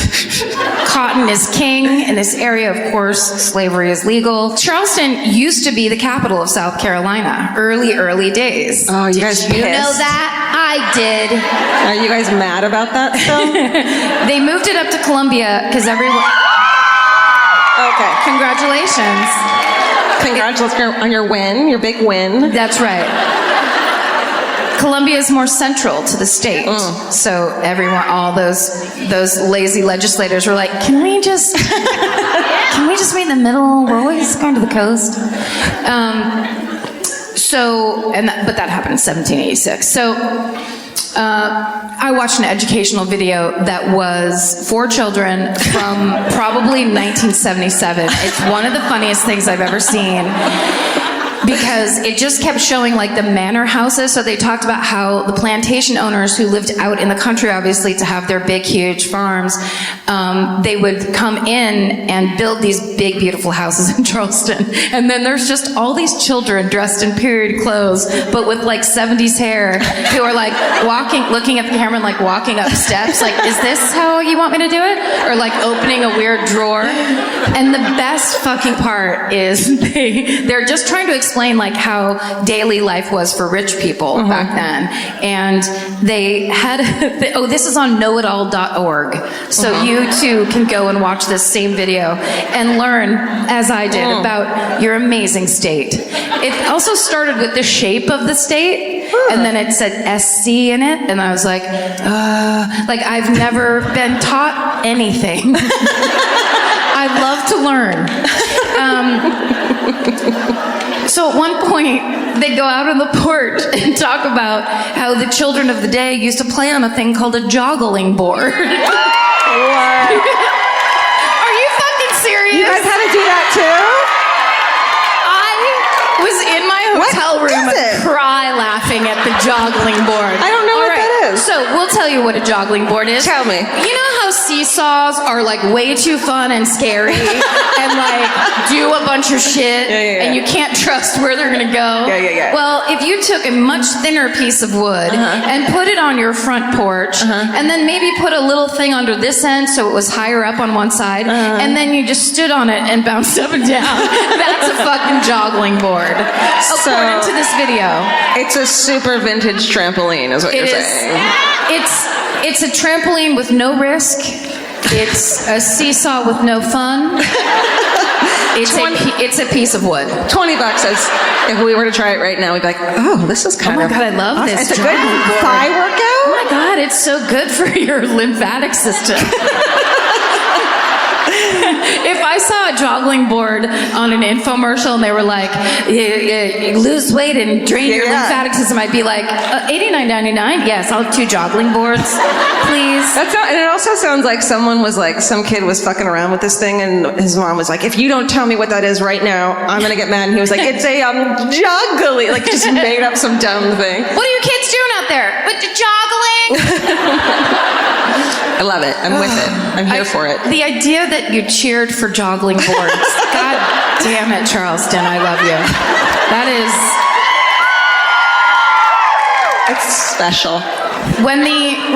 Cotton is king. In this area, of course, slavery is legal. Charleston used to be the capital of South Carolina, early days. Oh, you guys Did you know pissed? that? I did. Are you guys mad about that still? They moved it up to Columbia because everyone... Okay. Congratulations. Congratulations on your win, your big win. That's right. Columbia is more central to the state. So everyone, all those lazy legislators were like, can we just be in the middle? We're always going to the coast. But that happened in 1786. So I watched an educational video that was for children from probably 1977. It's one of the funniest things I've ever seen, because it just kept showing like the manor houses. So they talked about how the plantation owners who lived out in the country, obviously to have their big, huge farms, they would come in and build these big, beautiful houses in Charleston. And then there's just all these children dressed in period clothes, but with like 70s hair, who are like looking at the camera and like walking up steps. Like, is this how you want me to do it? Or like opening a weird drawer. And the best fucking part is they're just trying to explain like how daily life was for rich people back then. And they had, this is on knowitall.org. So you too can go and watch this same video and learn, as I did, about your amazing state. It also started with the shape of the state, and then it said SC in it, and I was like I've never been taught anything. I love to learn. So at one point, they go out on the porch and talk about how the children of the day used to play on a thing called a joggling board. Are you fucking serious? You guys had to do that too? I was in my hotel room and cry laughing at the joggling board. I don't know what that is. So we'll tell you what a joggling board is. Tell me. You know how seesaws are like way too fun and scary and like do a bunch of shit and you can't trust where they're gonna go? Yeah. Well, if you took a much thinner piece of wood and put it on your front porch and then maybe put a little thing under this end so it was higher up on one side and then you just stood on it and bounced up and down, that's a fucking joggling board. According to this video. It's a super vintage trampoline, is what you're saying. It's a trampoline with no risk. It's a seesaw with no fun. It's a piece of wood. $20 says if we were to try it right now, we'd be like, oh, this is kind of. Oh my God, I love this. It's a good thigh workout. Oh my God, it's so good for your lymphatic system. If I saw a joggling board on an infomercial and they were like, lose weight and drain your lymphatic system, I'd be like, $89.99? Yes, I'll have 2 joggling boards, please. And it also sounds like someone was like, some kid was fucking around with this thing and his mom was like, if you don't tell me what that is right now, I'm going to get mad. And he was like, it's a joggly, like just made up some dumb thing. What are you kids doing out there? With the joggling? I love it. I'm with it. I'm here for it. The idea that you cheered for joggling boards. God damn it, Charleston. I love you. That is... It's special.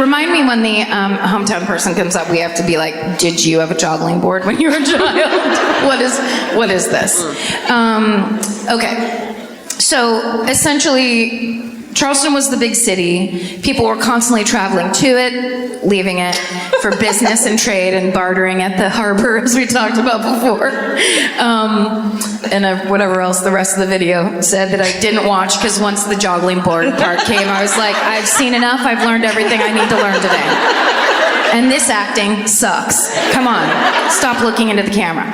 Remind me when the hometown person comes up, we have to be like, did you have a joggling board when you were a child? What is this? Okay. So essentially, Charleston was the big city. People were constantly traveling to it, leaving it for business and trade and bartering at the harbor, as we talked about before. And whatever else the rest of the video said that I didn't watch, because once the joggling board part came, I was like, I've seen enough. I've learned everything I need to learn today. And this acting sucks. Come on, stop looking into the camera.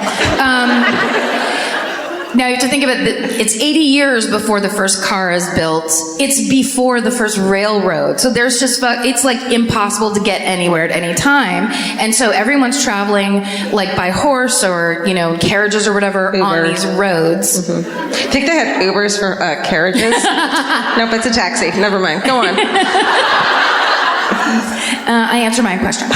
Now you have to think about it. It's 80 years before the first car is built. It's before the first railroad. So there's just, it's like impossible to get anywhere at any time. And so everyone's traveling like by horse or, carriages or whatever on these roads. I think they had Ubers for carriages. Nope, it's a taxi. Never mind. Go on. I answered my question.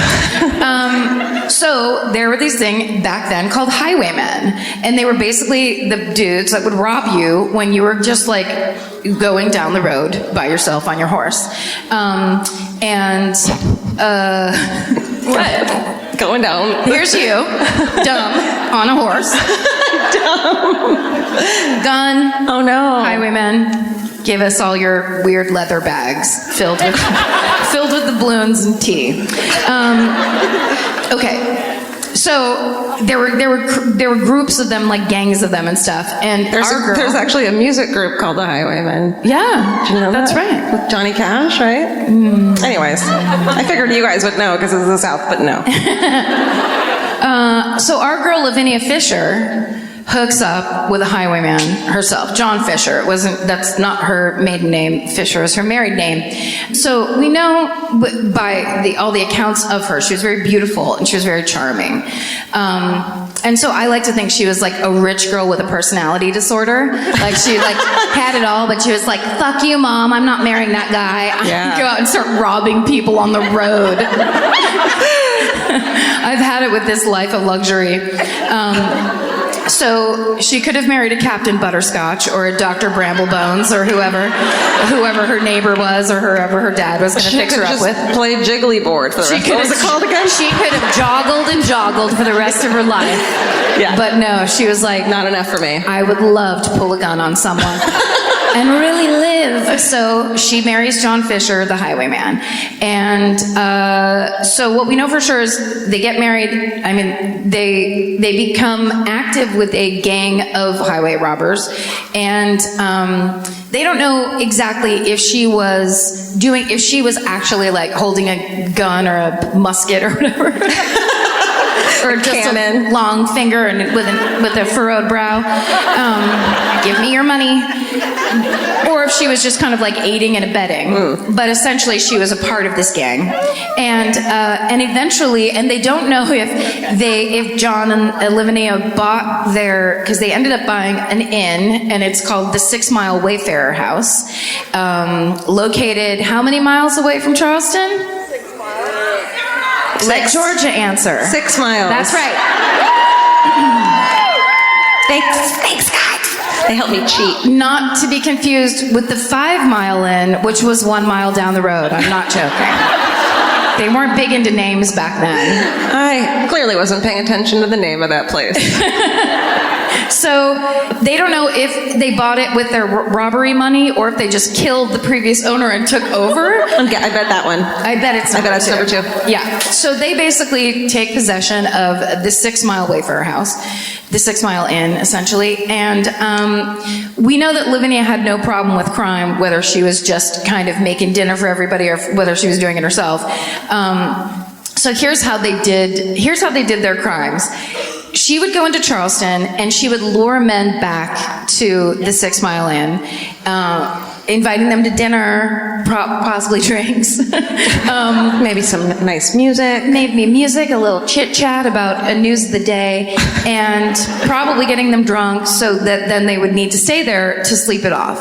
So there were these things back then called highwaymen, and they were basically the dudes that would rob you when you were just like going down the road by yourself on your horse. What? Going down. Here's you, dumb, on a horse. Dumb. Gun. Oh no. Highwaymen. Give us all your weird leather bags filled with doubloons and tea. Okay, so there were groups of them, like gangs of them and stuff. And There's actually a music group called the Highwaymen. Yeah, Do you know that's that? right. With Johnny Cash, right? Anyways, I figured you guys would know because it's the South, but no. So our girl Lavinia Fisher hooks up with a highwayman herself, John Fisher. That's not her maiden name. Fisher is her married name. So we know by all the accounts of her, she was very beautiful and she was very charming. And so I like to think she was like a rich girl with a personality disorder. Like she had it all, but she was like, "Fuck you, mom. I'm not marrying that guy. Yeah. Go out and start robbing people on the road." I've had it with this life of luxury. So she could have married a Captain Butterscotch or a Dr. Bramblebones or whoever her neighbor was or whoever her dad was going to fix her up with. Play jiggly board for the rest. What was it called again? She could have joggled and joggled for the rest of her life. Yeah. But no, she was like, not enough for me. I would love to pull a gun on someone and really live. So she marries John Fisher, the highwayman. And so what we know for sure is they get married. I mean, they become active with a gang of highway robbers. And they don't know exactly if she was actually like holding a gun or a musket or whatever. Or just Cannon. a long finger and with a furrowed brow. Give me your money. Or if she was just kind of like aiding and abetting. But essentially she was a part of this gang. And eventually, and they don't know if John and Lavinia bought because they ended up buying an inn, and it's called the 6 Mile Wayfarer House. Located how many miles away from Charleston? Let Georgia answer. 6 miles. That's right. Thanks, guys. They helped me cheat. Not to be confused with the 5 Mile Inn, which was 1 mile down the road. I'm not joking. They weren't big into names back then. I clearly wasn't paying attention to the name of that place. So they don't know if they bought it with their robbery money or if they just killed the previous owner and took over. I bet that one. I bet it's number two. Yeah. So they basically take possession of the 6 Mile Wayfarer House, the 6 Mile Inn, essentially. And we know that Lavinia had no problem with crime, whether she was just kind of making dinner for everybody or whether she was doing it herself. So here's how they did their crimes. She would go into Charleston and she would lure men back to the 6 Mile Inn, inviting them to dinner, possibly drinks, maybe some nice music. maybe music, a little chit chat about news of the day, and probably getting them drunk so that then they would need to stay there to sleep it off.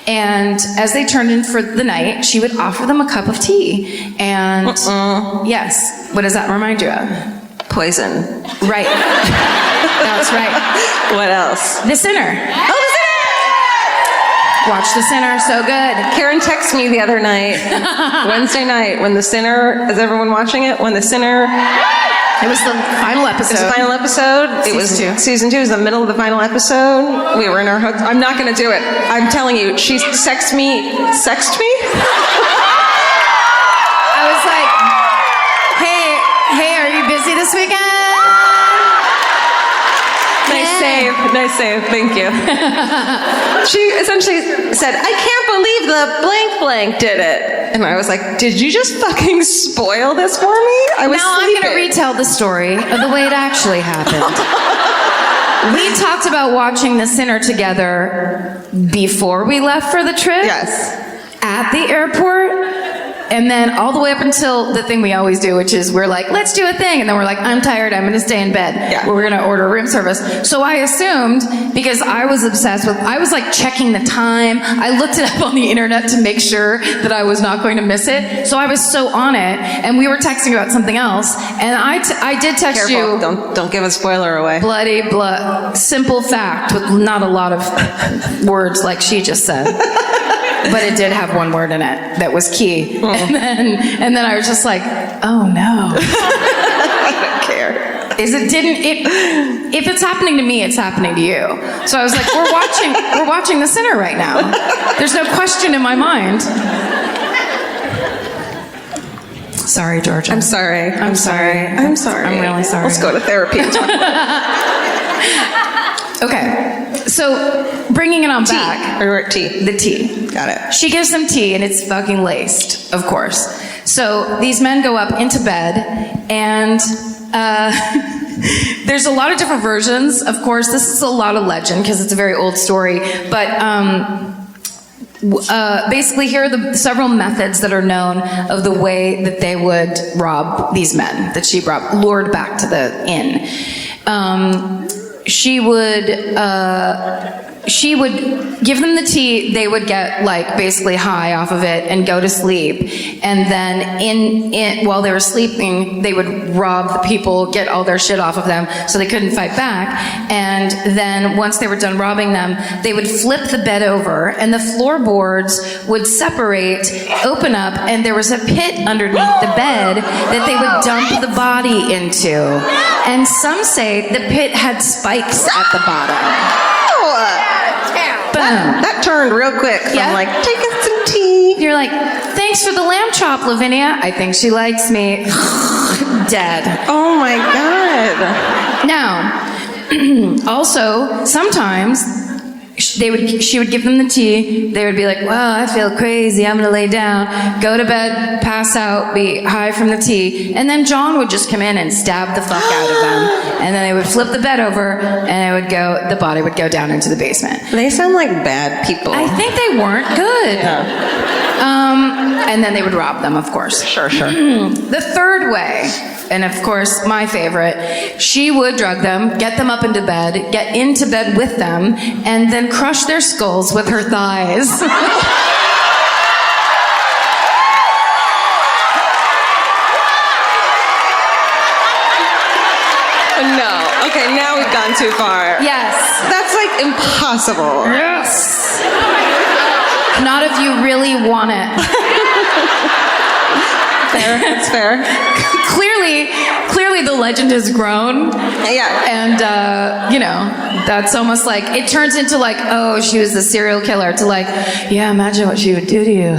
And as they turned in for the night, she would offer them a cup of tea. And yes, what does that remind you of? Poison. Right. That's right. What else? The Sinner. Oh, The Sinner! Watch The Sinner, so good. Karen texted me the other night, Wednesday night, when The Sinner, is everyone watching it? When The Sinner It was the final episode. It was the final episode. It was season 2. It was the middle of the final episode. We were in our hotel. I'm not going to do it. I'm telling you, she sexted me. I was like, hey, are you busy this weekend? Nice save. Thank you. She essentially said, I can't believe the blank did it. And I was like, did you just fucking spoil this for me? I was Now sleeping. I'm going to retell the story of the way it actually happened. We talked about watching The Sinner together before we left for the trip. Yes. At the airport. And then all the way up until the thing we always do, which is we're like, let's do a thing. And then we're like, I'm tired. I'm going to stay in bed. Yeah. We're going to order room service. So I assumed, because I was obsessed with, I was like checking the time. I looked it up on the internet to make sure that I was not going to miss it. So I was so on it. And we were texting about something else. And I did text Careful. you. Don't give a spoiler away. Bloody blood. Simple fact with not a lot of words like she just said. But it did have one word in it that was key. And then I was just like, oh no. I don't care. If it's happening to me, it's happening to you. So I was like, we're watching The Sinner right now. There's no question in my mind. Sorry, Georgia. I'm sorry. I'm sorry. I'm sorry. I'm really sorry. Let's go to therapy and talk about it. Okay. So bringing it on back. Or tea. The tea. Got it. She gives them tea and it's fucking laced, of course. So these men go up into bed and there's a lot of different versions. Of course, this is a lot of legend because it's a very old story. But basically, here are the several methods that are known of the way that they would rob these men that she lured back to the inn. She would give them the tea. They would get like basically high off of it and go to sleep. And then while they were sleeping, they would rob the people, get all their shit off of them so they couldn't fight back. And then once they were done robbing them, they would flip the bed over and the floorboards would separate, open up, and there was a pit underneath the bed that they would dump the body into. And some say the pit had spikes at the bottom. That turned real quick. So Yeah? I'm like, taking some tea. You're like, thanks for the lamb chop, Lavinia. I think she likes me. Dead. Oh my God. Now, also, sometimes she would give them the tea. They would be like, well, I feel crazy. I'm going to lay down, go to bed, pass out, be high from the tea. And then John would just come in and stab the fuck out of them. And then they would flip the bed over and the body would go down into the basement. They sound like bad people. I think they weren't good. And then they would rob them, of course. Sure. The third way, and of course my favorite, she would drug them, get them up into bed, get into bed with them, and then crush their skulls with her thighs. No. Okay, now we've gone too far. Yes. That's like impossible. Yes. Not if you really want it. Fair. That's fair. Clearly the legend has grown. Yeah. And, that's almost like, it turns into like, oh, she was the serial killer, to like, yeah, imagine what she would do to you.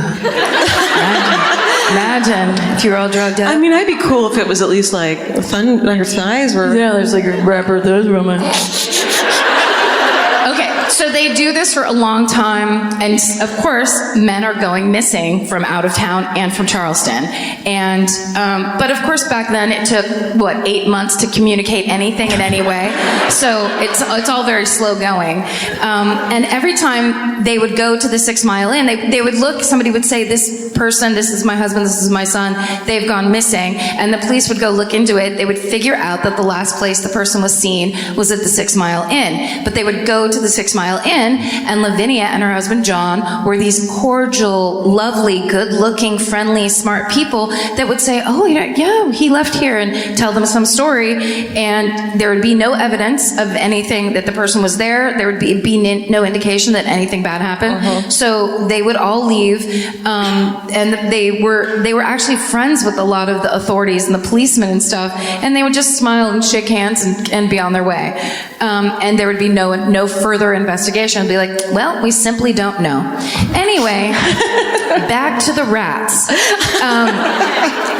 Imagine if you were all drugged up. I mean, I'd be cool if it was at least like her thighs were. Yeah, there's like a rapper, there's woman. Okay, so they do this for a long time, and of course, men are going missing from out of town and from Charleston. And, but of course, back then it took, 8 months to communicate anything in any way. So it's all very slow going. And every time they would go to the 6 Mile Inn, they would look, somebody would say, this person, this is my husband, this is my son, they've gone missing. And the police would go look into it. They would figure out that the last place the person was seen was at the 6 Mile Inn. But they would go to the 6 Mile Mile Inn, and Lavinia and her husband John were these cordial, lovely, good-looking, friendly, smart people that would say, oh, yeah, he left here, and tell them some story, and there would be no evidence of anything that the person was there. There would be no indication that anything bad happened. So they would all leave, and they were actually friends with a lot of the authorities and the policemen and stuff, and they would just smile and shake hands and be on their way. And there would be no further investigation. It'd be like, well, we simply don't know. Anyway, back to the rats.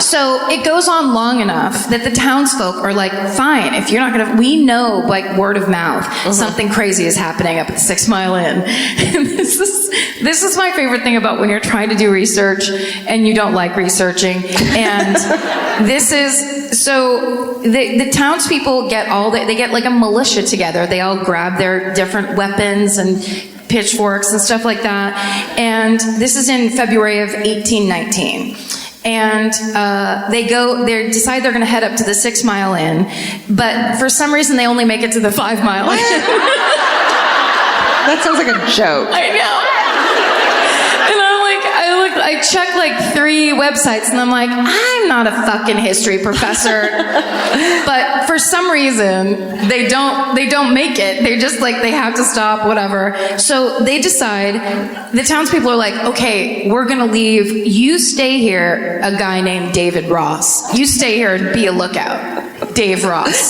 So it goes on long enough that the townsfolk are like, fine, if you're not gonna, we know, like, word of mouth, something crazy is happening up at the 6 Mile Inn. And this is my favorite thing about when you're trying to do research and you don't like researching. And this is, so the townspeople get they get like a militia together. They all grab their different weapons and pitchforks and stuff like that. And this is in February of 1819. And they decide they're going to head up to the 6 Mile Inn, but for some reason they only make it to the 5 Mile Inn. That sounds like a joke. I know. And I checked like 3 websites, and I'm like, I'm not a fucking history professor, but for some reason they don't make it. They're just like, they have to stop, whatever. So they decide, the townspeople are like, okay, we're gonna leave. You stay here, a guy named David Ross. You stay here and be a lookout. Dave Ross.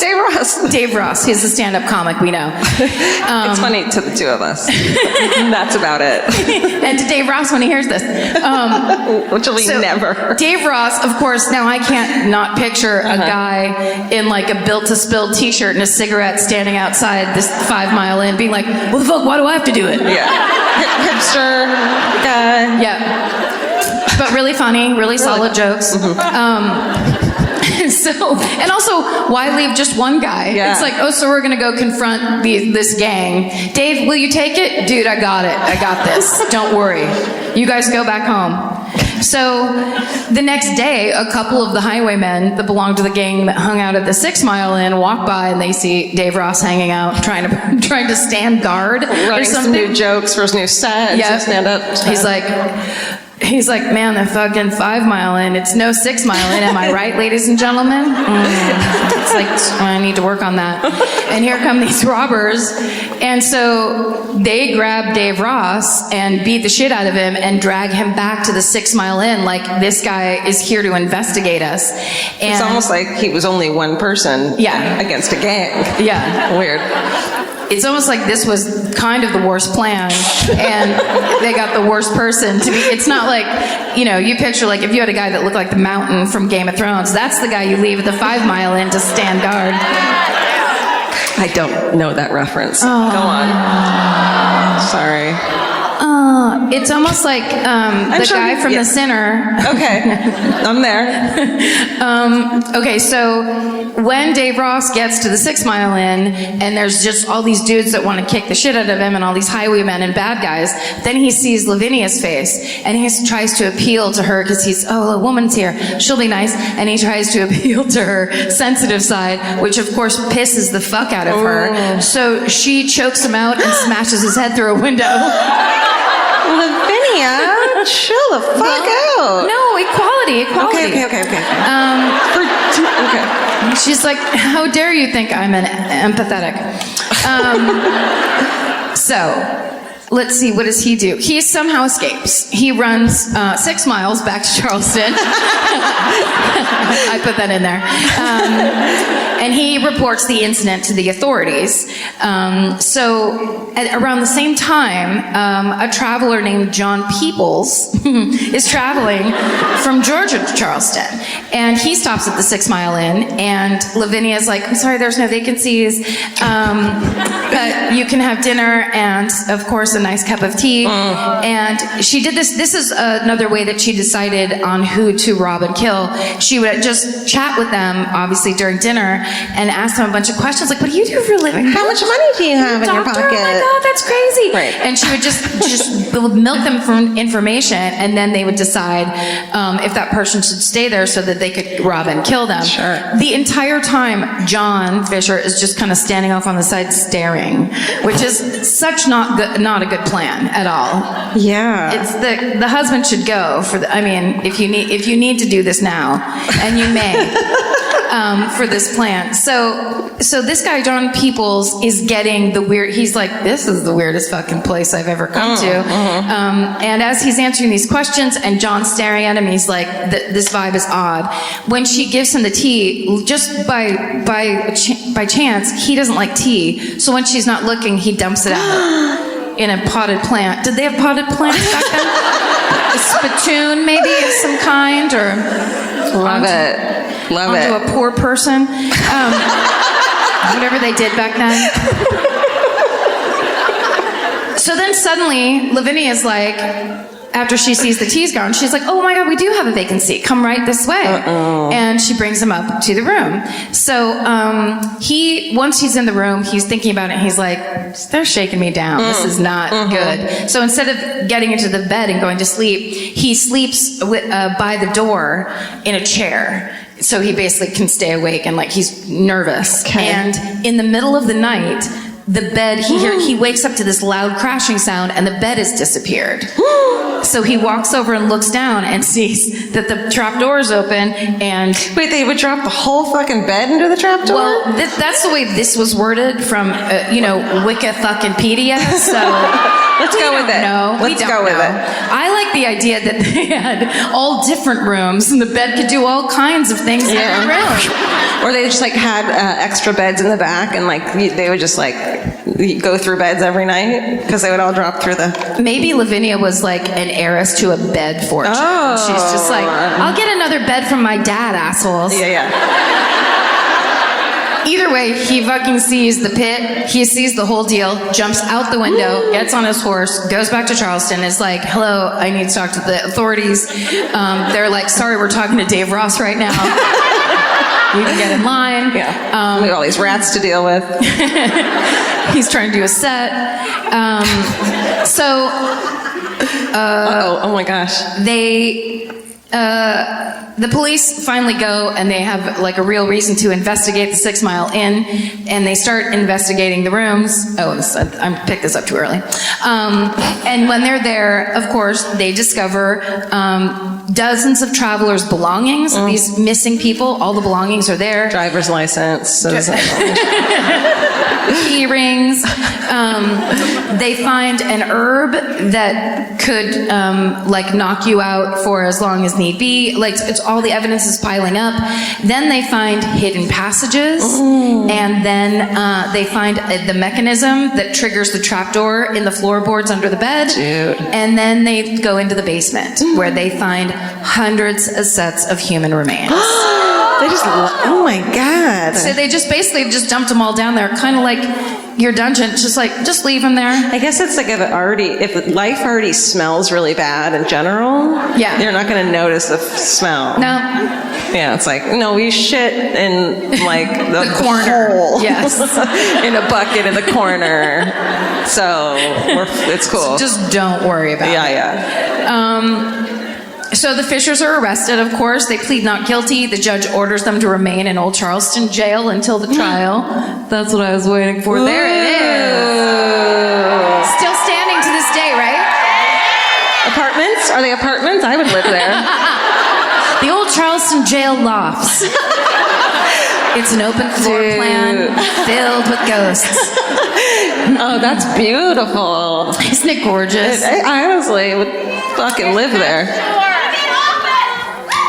Dave Ross. He's a stand-up comic, we know. It's funny to the two of us. That's about it. And to Dave Ross when he hears this. Which will be never. Dave Ross, of course, now I can't not picture a guy in like a built-to-spill t-shirt and a cigarette standing outside this 5 Mile Inn being like, what the fuck, why do I have to do it? Yeah. Hipster guy. Yeah. But really funny, really solid jokes. So, and also, why leave just one guy? Yeah. It's like, oh, so we're gonna go confront this gang. Dave, will you take it? Dude, I got it. I got this. Don't worry. You guys go back home. So the next day, a couple of the highwaymen that belonged to the gang that hung out at the 6 Mile Inn walk by, and they see Dave Ross hanging out, trying to stand guard or Writing some something. new jokes for his new set. Yeah. Stand up. He's like, man, the fucking 5 Mile Inn, it's no 6 Mile Inn, am I right, ladies and gentlemen? It's like, I need to work on that. And here come these robbers. And so they grab Dave Ross and beat the shit out of him and drag him back to the 6 Mile Inn, like, this guy is here to investigate us. And It's almost like he was only one person against a gang. Yeah. Weird. It's almost like this was kind of the worst plan, and they got the worst person to be. It's not like, you picture like if you had a guy that looked like the Mountain from Game of Thrones, that's the guy you leave at the 5 Mile Inn to stand guard. I don't know that reference. Go on. Sorry. It's almost like the sure guy from The Sinner. Okay. I'm there. Okay, so when Dave Ross gets to the 6 Mile Inn, and there's just all these dudes that want to kick the shit out of him, and all these highwaymen and bad guys, then he sees Lavinia's face, and he tries to appeal to her, because a woman's here, she'll be nice, and he tries to appeal to her sensitive side, which of course pisses the fuck out of her. So she chokes him out and smashes his head through a window. Lavinia, chill the fuck out. No, equality. Okay. Okay. She's like, how dare you think I'm empathetic? So, let's see, what does he do? He somehow escapes. He runs 6 miles back to Charleston. I put that in there. And he reports the incident to the authorities. So around the same time, a traveler named John Peoples is traveling from Georgia to Charleston. And he stops at the 6 Mile Inn, and Lavinia's like, I'm sorry, there's no vacancies, but you can have dinner and, of course, nice cup of tea. And she did this. This is another way that she decided on who to rob and kill. She would just chat with them, obviously during dinner, and ask them a bunch of questions like, "What do you do for a living? How much money do you have in your pocket?" Oh my God, that's crazy. Right. And she would just milk them for information, and then they would decide if that person should stay there so that they could rob and kill them. Sure. The entire time, John Fisher is just kind of standing off on the side staring, which is such not a good plan at all. Yeah. It's the husband should go for the, I mean, if you need to do this now, and you may, for this plan. So this guy, John Peoples, is getting the weird, he's like, this is the weirdest fucking place I've ever come to. And as he's answering these questions and John's staring at him, he's like, this vibe is odd. When she gives him the tea, just by chance, he doesn't like tea. So when she's not looking, he dumps it out in a potted plant. Did they have potted plants back then? A spittoon, maybe, of some kind, or Love it. onto a poor person. Whatever they did back then. So then suddenly, Lavinia is like, after she sees the tea's gone, she's like, oh my God, we do have a vacancy. Come right this way. And she brings him up to the room. So once he's in the room, he's thinking about it. And he's like, they're shaking me down. This is not good. So instead of getting into the bed and going to sleep, he sleeps by the door in a chair. So he basically can stay awake and like he's nervous. Okay. And in the middle of the night, the bed, he wakes up to this loud crashing sound and the bed has disappeared. So he walks over and looks down and sees that the trap door is open and... Wait, they would drop the whole fucking bed into the trap door? Well, that's the way this was worded from, Wicca-fucking-pedia, so... Let's go with it. No, Let's go with it. I like the idea that they had all different rooms and the bed could do all kinds of things in every room. Or they just like had extra beds in the back and like they would just like go through beds every night because they would all drop through the... Maybe Lavinia was like an heiress to a bed fortune. Oh. She's just like, I'll get another bed from my dad, assholes. Yeah. Either way, he fucking sees the pit, he sees the whole deal, jumps out the window, gets on his horse, goes back to Charleston, is like, hello, I need to talk to the authorities. They're like, sorry, we're talking to Dave Ross right now. You can get in line. Yeah. We have all these rats to deal with. He's trying to do a set. Oh my gosh. The police finally go and they have like a real reason to investigate the 6 Mile Inn, and they start investigating the rooms. I picked this up too early. And when they're there, of course, they discover dozens of travelers' belongings. These missing people, all the belongings are there. Driver's license. Key rings. They find an herb that could knock you out for as long as need be. Like it's all the evidence is piling up. Then they find hidden passages, and then they find the mechanism that triggers the trapdoor in the floorboards under the bed. Dude. And then they go into the basement where they find hundreds of sets of human remains. They just, oh my God. So they just basically dumped them all down there, kind of like your dungeon, just leave them there. I guess it's like if life already smells really bad in general, Yeah. you're not going to notice the smell. No, Yeah, it's like, no, we shit in like the corner. hole. Yes. In a bucket in the corner. So it's cool. just don't worry about it. Yeah. So the Fishers are arrested, of course. They plead not guilty. The judge orders them to remain in Old Charleston jail until the trial. That's what I was waiting for. There it is. Still standing to this day, right? Apartments? Are they apartments? I would live there. The Old Charleston jail lofts. It's an open floor plan filled with ghosts. Oh, that's beautiful. Isn't it gorgeous? I honestly would fucking live there.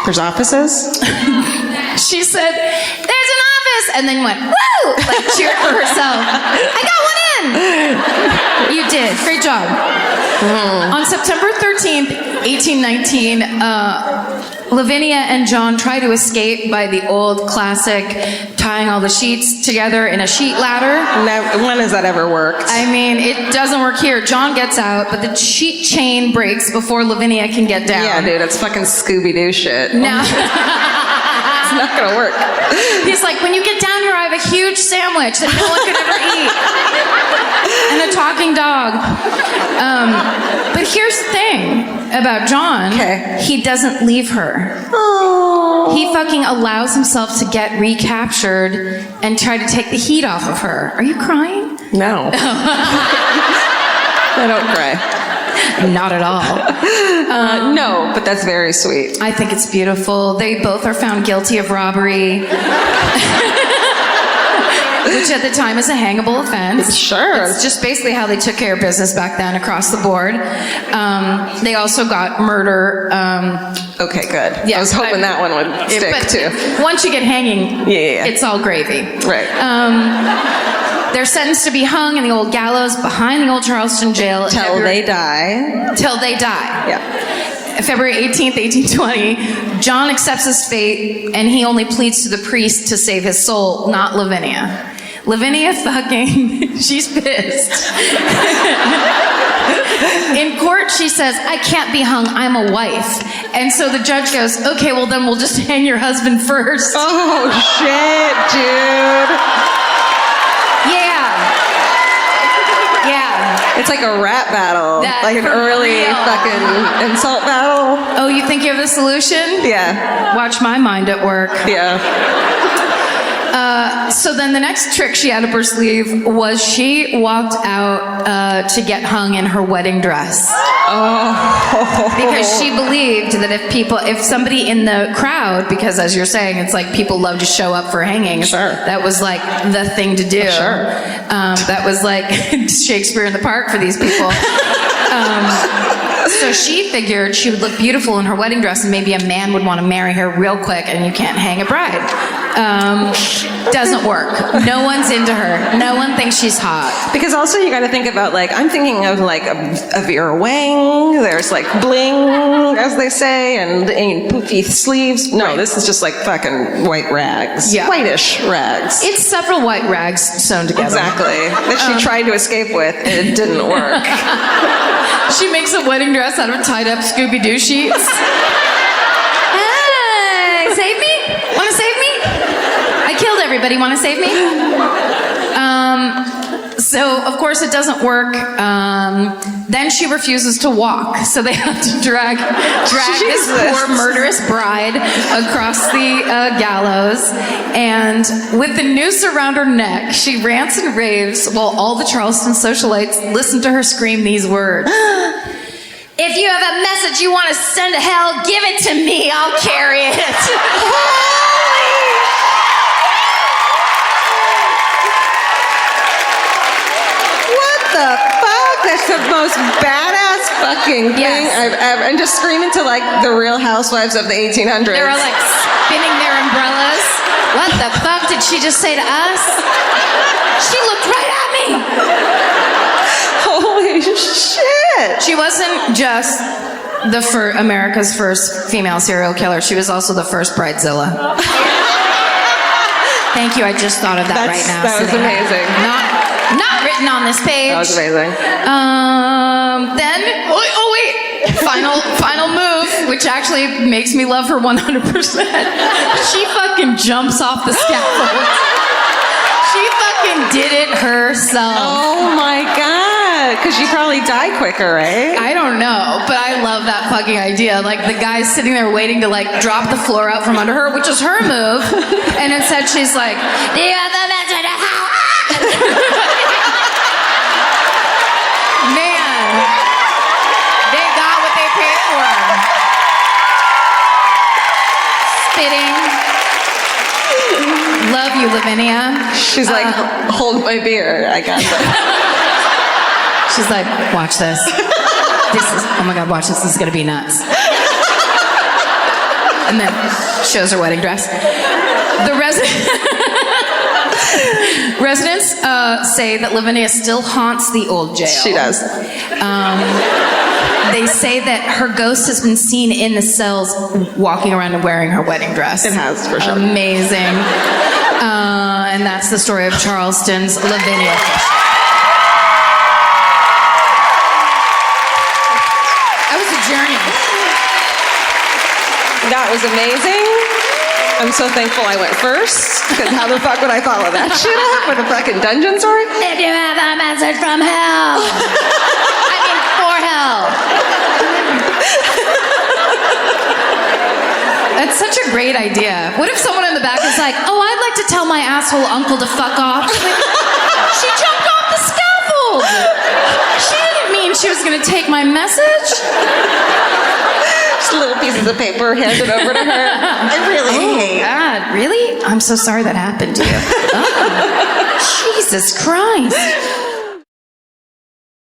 There's offices? She said, there's an office, and then went, woo! Like cheered for herself. I got one in! You did. Great job. On September 13th, 1819, Lavinia and John try to escape by the old classic tying all the sheets together in a sheet ladder. When has that ever worked? I mean, it doesn't work here. John gets out, but the sheet chain breaks before Lavinia can get down. Yeah, dude, it's fucking Scooby-Doo shit. No. It's not gonna work. He's like, when you get down here, I have a huge sandwich that no one could ever eat. And a talking dog. But here's the thing about John. Okay. He doesn't leave her. Oh. He fucking allows himself to get recaptured and try to take the heat off of her. Are you crying? No. I don't cry. Not at all. No, but that's very sweet. I think it's beautiful. They both are found guilty of robbery. Which at the time is a hangable offense. Sure. It's just basically how they took care of business back then across the board. They also got murder. Okay, good. Yeah, I was hoping that one would stick but too. Once you get hanging, Yeah. it's all gravy. Right. They're sentenced to be hung in the old gallows behind the old Charleston jail. Till they die. Till they die. Yeah. February 18th, 1820, John accepts his fate, and he only pleads to the priest to save his soul, not Lavinia. Lavinia fucking, she's pissed. In court, she says, I can't be hung, I'm a wife. And so the judge goes, okay, well then we'll just hang your husband first. Oh, shit, dude. Yeah. Yeah. It's like a rap battle. That Like an for early real. fucking insult battle. Oh, you think you have the solution? Yeah. Watch my mind at work. Yeah. So then the next trick she had up her sleeve was she walked out to get hung in her wedding dress. Oh. Because she believed that if somebody in the crowd, because as you're saying, it's like people love to show up for hangings. Sure. That was like the thing to do. Sure. That was like Shakespeare in the Park for these people. So she figured she would look beautiful in her wedding dress and maybe a man would want to marry her real quick, and you can't hang a bride. Doesn't work. No one's into her. No one thinks she's hot. Because also you got to think about, like, I'm thinking of like a Vera Wang. There's like bling, as they say, and poofy sleeves. No, this is just like fucking white rags. Yeah. Whitish rags. It's several white rags sewn together. Exactly. That she tried to escape with, and it didn't work. She makes a wedding dress out of tied up Scooby-Doo sheets. Hey, save me? Want to save me? I killed everybody. Want to save me? So, of course, it doesn't work. Then she refuses to walk. So they have to drag this poor murderous bride across the gallows. And with the noose around her neck, she rants and raves while all the Charleston socialites listen to her scream these words. If you have a message you want to send to hell, give it to me. I'll carry it. The fuck? That's the most badass fucking thing Yes. I've ever. And just screaming to like the Real Housewives of the 1800s. They were like spinning their umbrellas. What the fuck did she just say to us? She looked right at me. Holy shit! She wasn't just America's first female serial killer. She was also the first Bridezilla. Thank you. I just thought of that right now. That was sitting here. amazing. Not written on this page. That was amazing. Then wait. Final move, which actually makes me love her 100%. She fucking jumps off the scaffold. She fucking did it herself. Oh my god! Because you probably die quicker, right? I don't know, but I love that fucking idea. Like the guy's sitting there waiting to like drop the floor out from under her, which is her move, and instead she's like, "Do you have a message to hell?" Man, they got what they paid for. Spitting. Love you, Lavinia. She's like, hold my beer. I got that. She's like, watch this. Oh my God, watch this. This is going to be nuts. And then shows her wedding dress. The residents say that Lavinia still haunts the old jail. She does. They say that her ghost has been seen in the cells walking around and wearing her wedding dress. It has, for sure. Amazing. And that's the story of Charleston's Lavinia Fisher. That was a journey. That was amazing. I'm so thankful I went first, because how the fuck would I follow that shit up with a fucking dungeon story? If you have a message from hell. I mean, for hell. That's such a great idea. What if someone in the back is like, oh, I'd like to tell my asshole uncle to fuck off. Like, she jumped off the scaffold. She didn't mean she was going to take my message. Just little pieces of paper handed over to her. I really hate. God, really? I'm so sorry that happened to you. Oh, Jesus Christ.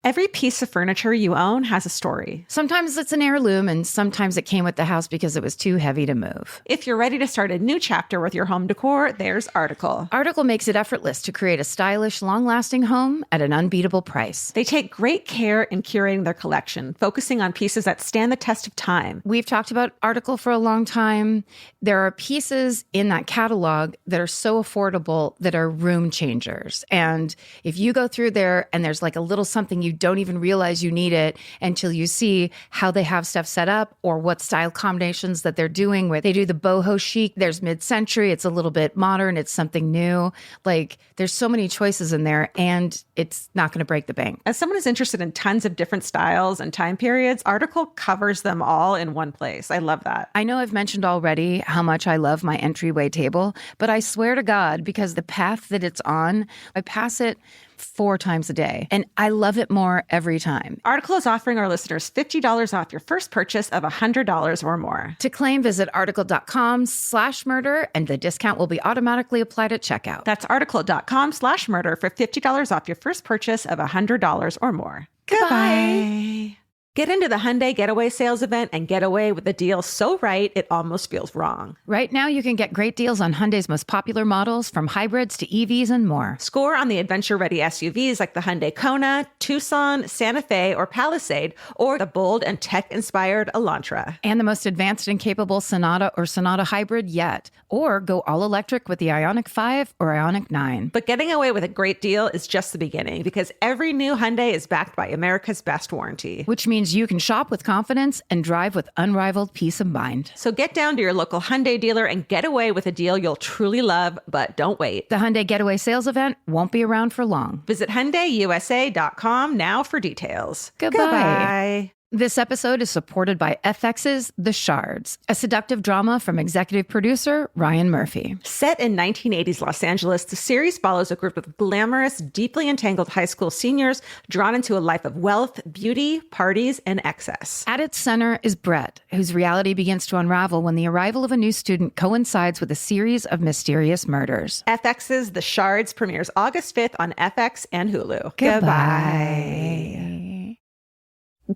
Every piece of furniture you own has a story. Sometimes it's an heirloom, and sometimes it came with the house because it was too heavy to move. If you're ready to start a new chapter with your home decor, there's Article. Article makes it effortless to create a stylish, long-lasting home at an unbeatable price. They take great care in curating their collection, focusing on pieces that stand the test of time. We've talked about Article for a long time. There are pieces in that catalog that are so affordable that are room changers. And if you go through there and there's like a little something you don't even realize you need it until you see how they have stuff set up or what style combinations that they're doing with. They do the boho chic. There's mid-century. It's a little bit modern. It's something new. Like, there's so many choices in there, and it's not going to break the bank. As someone who's interested in tons of different styles and time periods, Article covers them all in one place. I love that. I know I've mentioned already how much I love my entryway table, but I swear to God, because the path that it's on, I pass it 4 times a day, and I love it more every time. Article is offering our listeners $50 off your first purchase of $100 or more. To claim, visit article.com/murder, and the discount will be automatically applied at checkout. That's article.com/murder for $50 off your first purchase of $100 or more. Goodbye. Get into the Hyundai Getaway Sales event and get away with a deal so right it almost feels wrong. Right now, you can get great deals on Hyundai's most popular models, from hybrids to EVs and more. Score on the adventure-ready SUVs like the Hyundai Kona, Tucson, Santa Fe, or Palisade, or the bold and tech-inspired Elantra. And the most advanced and capable Sonata or Sonata hybrid yet. Or go all-electric with the Ioniq 5 or Ioniq 9. But getting away with a great deal is just the beginning, because every new Hyundai is backed by America's best warranty. Which means you can shop with confidence and drive with unrivaled peace of mind. So get down to your local Hyundai dealer and get away with a deal you'll truly love, but don't wait. The Hyundai Getaway Sales event won't be around for long. Visit HyundaiUSA.com now for details. Goodbye. Goodbye. This episode is supported by FX's The Shards, a seductive drama from executive producer Ryan Murphy. Set in 1980s Los Angeles, the series follows a group of glamorous, deeply entangled high school seniors drawn into a life of wealth, beauty, parties, and excess. At its center is Brett, whose reality begins to unravel when the arrival of a new student coincides with a series of mysterious murders. FX's The Shards premieres August 5th on FX and Hulu. Goodbye.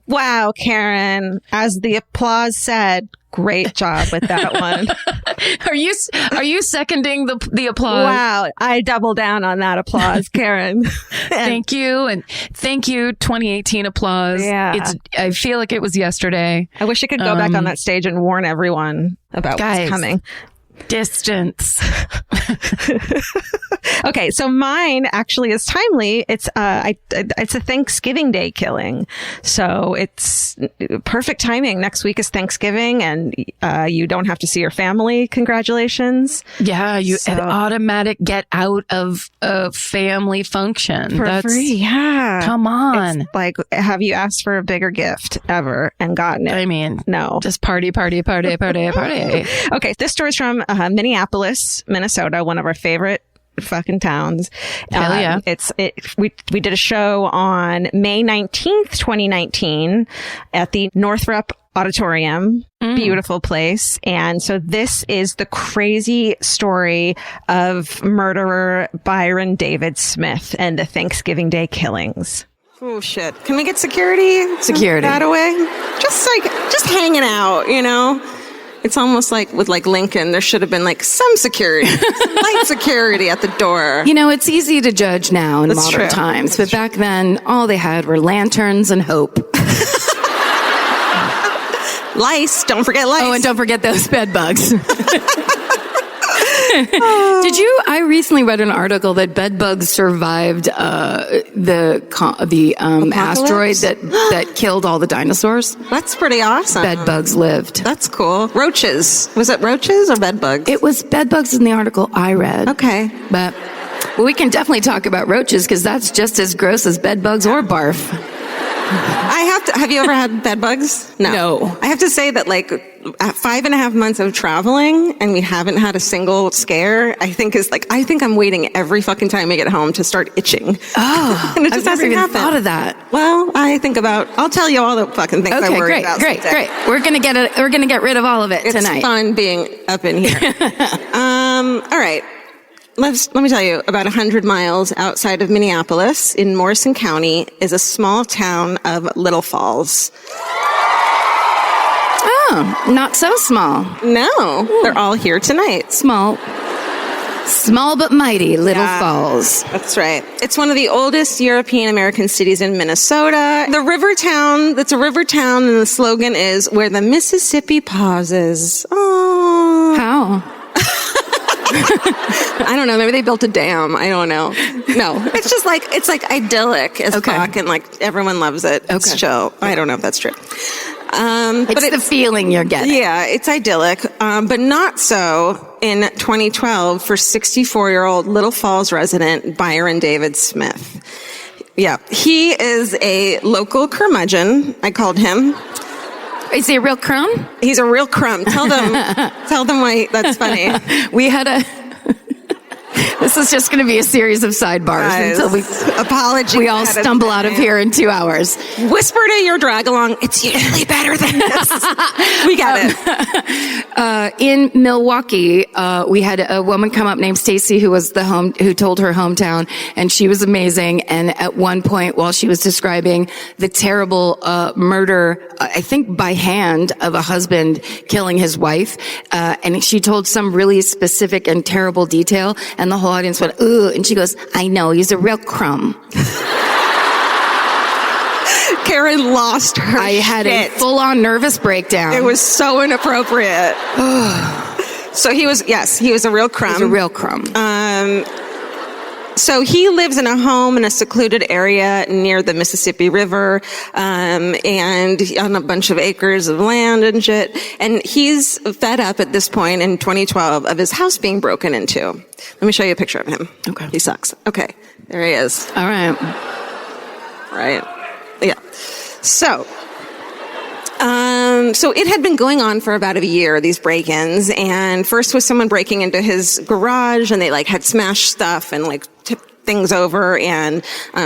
Wow, Karen, as the applause said, great job with that one. Are you seconding the applause? Wow, I double down on that applause, Karen. Thank you. And thank you, 2018 applause. Yeah. I feel like it was yesterday. I wish I could go back on that stage and warn everyone about what's coming. Distance. Okay, so mine actually is timely. It's it's a Thanksgiving Day killing, so it's perfect timing. Next week is Thanksgiving, and you don't have to see your family. Congratulations! Yeah, an automatic get out of a family function for free. Yeah, come on. It's like, have you asked for a bigger gift ever and gotten it? I mean, no, just party. Okay, this story is from Minneapolis, Minnesota, one of our favorite fucking towns. Hell yeah. We did a show on May 19th, 2019 at the Northrop Auditorium. Beautiful place. And so this is the crazy story of murderer Byron David Smith and the Thanksgiving Day killings. Oh shit. Can we get security? Security. That away? Just hanging out, you know? It's almost like with Lincoln, there should have been some security, light security at the door. You know, it's easy to judge now in That's modern true. times, but back then, all they had were lanterns and hope. Lice. Don't forget lice. Oh, and don't forget those bed bugs. I recently read an article that bed bugs survived the asteroid that killed all the dinosaurs. That's pretty awesome. Bed bugs lived. That's cool. Roaches. Was it roaches or bed bugs? It was bed bugs in the article I read. Okay. But we can definitely talk about roaches because that's just as gross as bed bugs or barf. Have you ever had bed bugs? No. I have to say that at 5.5 months of traveling and we haven't had a single scare, I think I'm waiting every fucking time I get home to start itching. Oh, and it just I've never hasn't even happened. Thought of that. Well, I'll tell you all the fucking things I worry about. Great. We're gonna get rid of all of it tonight. It's fun being up in here. All right. Let me tell you, about 100 miles outside of Minneapolis in Morrison County is a small town of Little Falls. Oh, not so small. No, they're all here tonight. Small but mighty, Little Falls. That's right. It's one of the oldest European American cities in Minnesota. It's a river town, and the slogan is, where the Mississippi pauses. Oh. How? I don't know. Maybe they built a dam. I don't know. No, it's like idyllic as fuck, and everyone loves it. It's chill. I don't know if that's true. It's the feeling you're getting. Yeah, it's idyllic, but not so in 2012 for 64-year-old Little Falls resident Byron David Smith. Yeah, he is a local curmudgeon. I called him. Is he a real crumb? He's a real crumb. Tell them why that's funny. We had this is just going to be a series of sidebars until we all stumble out of here in 2 hours. Whisper to your drag along. It's usually better than this. We got it. In Milwaukee, we had a woman come up named Stacy who told her hometown, and she was amazing. And at one point, while she was describing the terrible murder, I think by hand, of a husband killing his wife, and she told some really specific and terrible detail, and the whole audience went, ooh, and she goes, I know, he's a real crumb. Karen lost her I had a full-on nervous breakdown. It was so inappropriate. So he was a real crumb. He's a real crumb. So he lives in a home in a secluded area near the Mississippi River, and on a bunch of acres of land and shit. And he's fed up at this point in 2012 of his house being broken into. Let me show you a picture of him. Okay. He sucks. Okay. There he is. All right. Right. Yeah. So it had been going on for about a year, these break-ins, and first was someone breaking into his garage, and they had smashed stuff and tipped things over and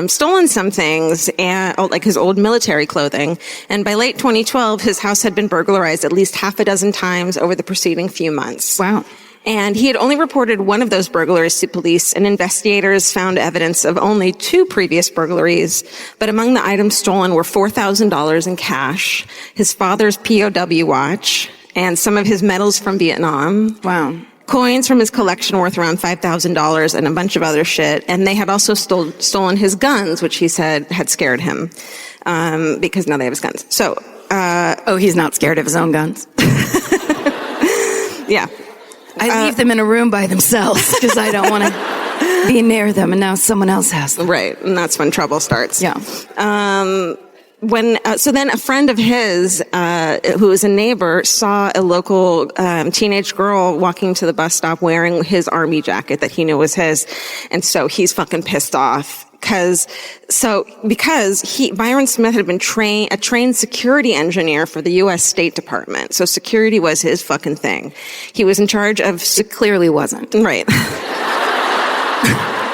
stolen some things, and his old military clothing. And by late 2012, his house had been burglarized at least half a dozen times over the preceding few months. Wow. And he had only reported one of those burglaries to police, and investigators found evidence of only 2 previous burglaries. But among the items stolen were $4,000 in cash, his father's POW watch, and some of his medals from Vietnam. Wow. Coins from his collection worth around $5,000 and a bunch of other shit. And they had also stolen his guns, which he said had scared him, because now they have his guns. So, he's not scared of his own guns. Yeah. I leave them in a room by themselves because I don't want to be near them, and now someone else has them. Right, and that's when trouble starts. Yeah. So then a friend of his, who was a neighbor, saw a local teenage girl walking to the bus stop wearing his army jacket that he knew was his, and so he's fucking pissed off. Because Byron Smith had been a trained security engineer for the U.S. State Department. So security was his fucking thing. He was in charge of... It clearly wasn't. Right.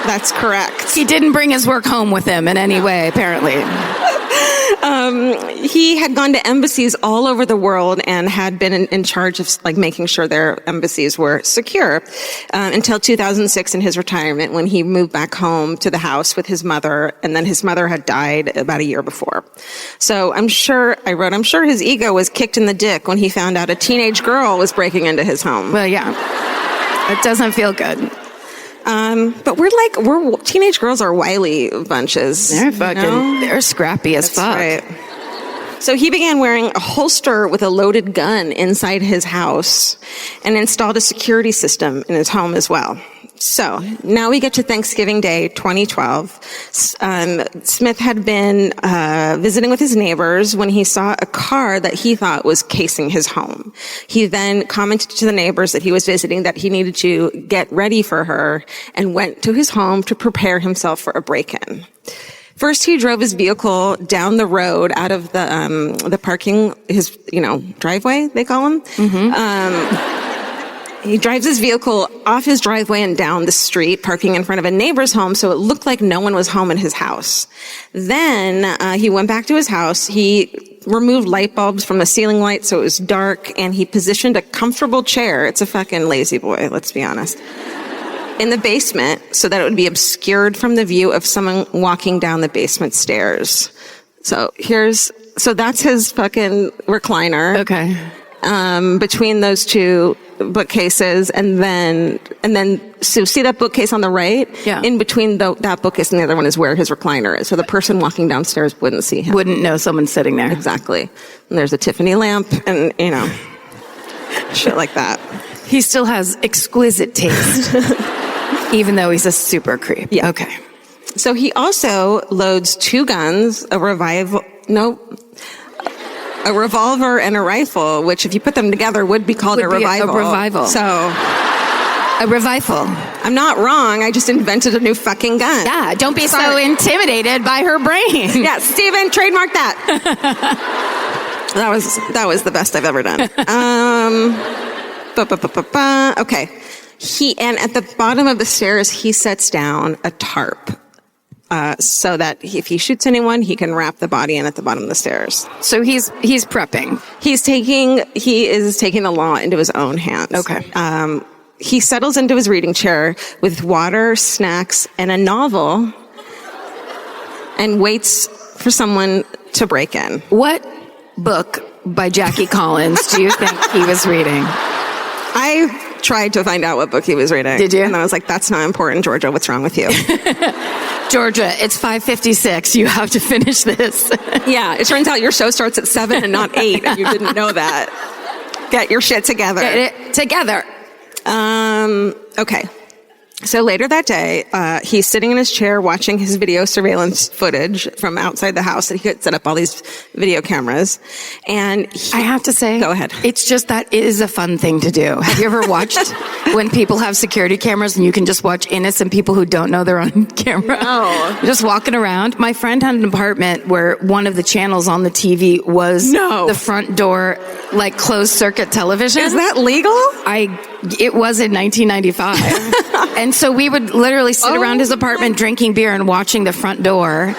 That's correct. He didn't bring his work home with him in any way, apparently. He had gone to embassies all over the world and had been in charge of making sure their embassies were secure until 2006 in his retirement, when he moved back home to the house with his mother, and then his mother had died about a year before. So I'm sure his ego was kicked in the dick when he found out a teenage girl was breaking into his home. Well, yeah. It doesn't feel good. But teenage girls are wily bunches. They're fucking, they're scrappy as fuck. Right. So he began wearing a holster with a loaded gun inside his house and installed a security system in his home as well. So now we get to Thanksgiving Day, 2012. Smith had been visiting with his neighbors when he saw a car that he thought was casing his home. He then commented to the neighbors that he was visiting that he needed to get ready for her and went to his home to prepare himself for a break-in. First, he drove his vehicle down the road out of the parking, his, driveway, they call him. He drives his vehicle off his driveway and down the street, parking in front of a neighbor's home, so it looked like no one was home in his house. Then he went back to his house. He removed light bulbs from the ceiling light so it was dark, and he positioned a comfortable chair. It's a fucking lazy boy, let's be honest. In the basement so that it would be obscured from the view of someone walking down the basement stairs. So that's his fucking recliner. Okay. Between those two bookcases, and then so see that bookcase on the right? Yeah. In between that bookcase and the other one is where his recliner is. So the person walking downstairs wouldn't see him. Wouldn't know someone's sitting there. Exactly. And there's a Tiffany lamp and, shit like that. He still has exquisite taste, even though he's a super creep. Yeah. Okay. So he also loads 2 guns, a revolver and a rifle, which if you put them together would be called a revival. A revival. So a revival. I'm not wrong. I just invented a new fucking gun. Yeah. Don't be so intimidated by her brain. Yeah, Steven, trademark that. That was the best I've ever done. Okay. And at the bottom of the stairs, he sets down a tarp. So that if he shoots anyone, he can wrap the body in at the bottom of the stairs. So he's prepping. He is taking the law into his own hands. Okay. He settles into his reading chair with water, snacks, and a novel, and waits for someone to break in. What book by Jackie Collins do you think he was reading? I tried to find out what book he was reading. Did you? And I was like, that's not important, Georgia. What's wrong with you? Georgia, it's 5:56. You have to finish this. Yeah, it turns out your show starts at 7 and not 8, and you didn't know that. Get your shit together. Get it together. Okay. So later that day, he's sitting in his chair watching his video surveillance footage from outside the house that he could set up all these video cameras. And I have to say, go ahead. It's just that it is a fun thing to do. Have you ever watched when people have security cameras and you can just watch innocent people who don't know they're on camera? No. Just walking around. My friend had an apartment where one of the channels on the TV was the front door, like closed circuit television. Is that legal? It was in 1995. And so we would literally sit around his apartment drinking beer and watching the front door.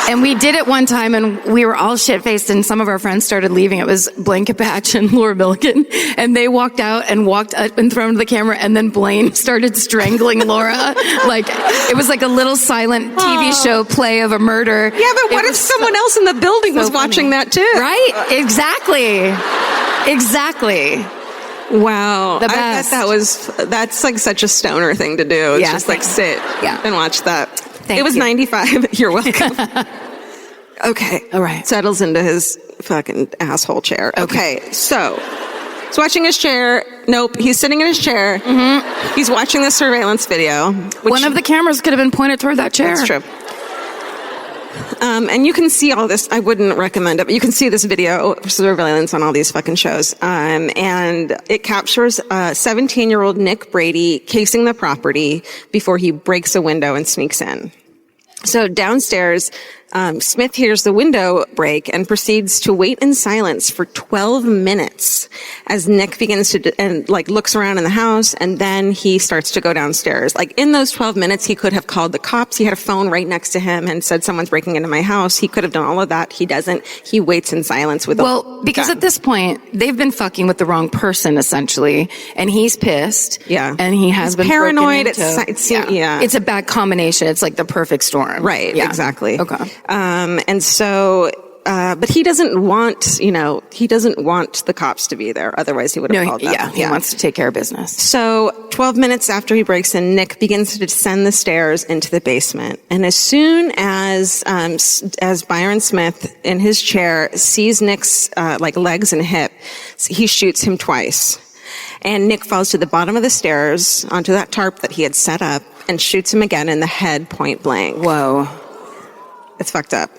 And we did it one time and we were all shit-faced and some of our friends started leaving. It was Blaine Capatch and Laura Milligan. And they walked out and walked up in front of the camera and then Blaine started strangling Laura. Like, it was like a little silent TV show play of a murder. Yeah, but what if someone else in the building was watching that too? Right? Exactly. Wow. The best. That's like such a stoner thing to do. It's just like sit and watch that. It was 95. You're welcome. Okay. All right. Settles into his fucking asshole chair. Okay. So he's watching his chair. Nope. He's sitting in his chair. Mm-hmm. He's watching the surveillance video. One of the cameras could have been pointed toward that chair. That's true. And you can see all this. I wouldn't recommend it, but you can see this video for surveillance on all these fucking shows. And it captures 17-year-old Nick Brady casing the property before he breaks a window and sneaks in. So downstairs, Smith hears the window break and proceeds to wait in silence for 12 minutes as Nick begins to looks around in the house, and then he starts to go downstairs. Like, in those 12 minutes, he could have called the cops. He had a phone right next to him and said, someone's breaking into my house. He could have done all of that. He doesn't. He waits in silence with because at this point, they've been fucking with the wrong person, essentially, and he's pissed. Yeah. And he's been paranoid. Yeah. It's a bad combination. It's like the perfect storm. Right. Yeah. Exactly. Okay. And so but he doesn't want the cops to be there. Otherwise he would have called them. Yeah, he wants to take care of business. So 12 minutes after he breaks in, Nick begins to descend the stairs into the basement. And as soon as Byron Smith in his chair sees Nick's, legs and hip, he shoots him twice. And Nick falls to the bottom of the stairs onto that tarp that he had set up and shoots him again in the head point blank. Whoa. It's fucked up.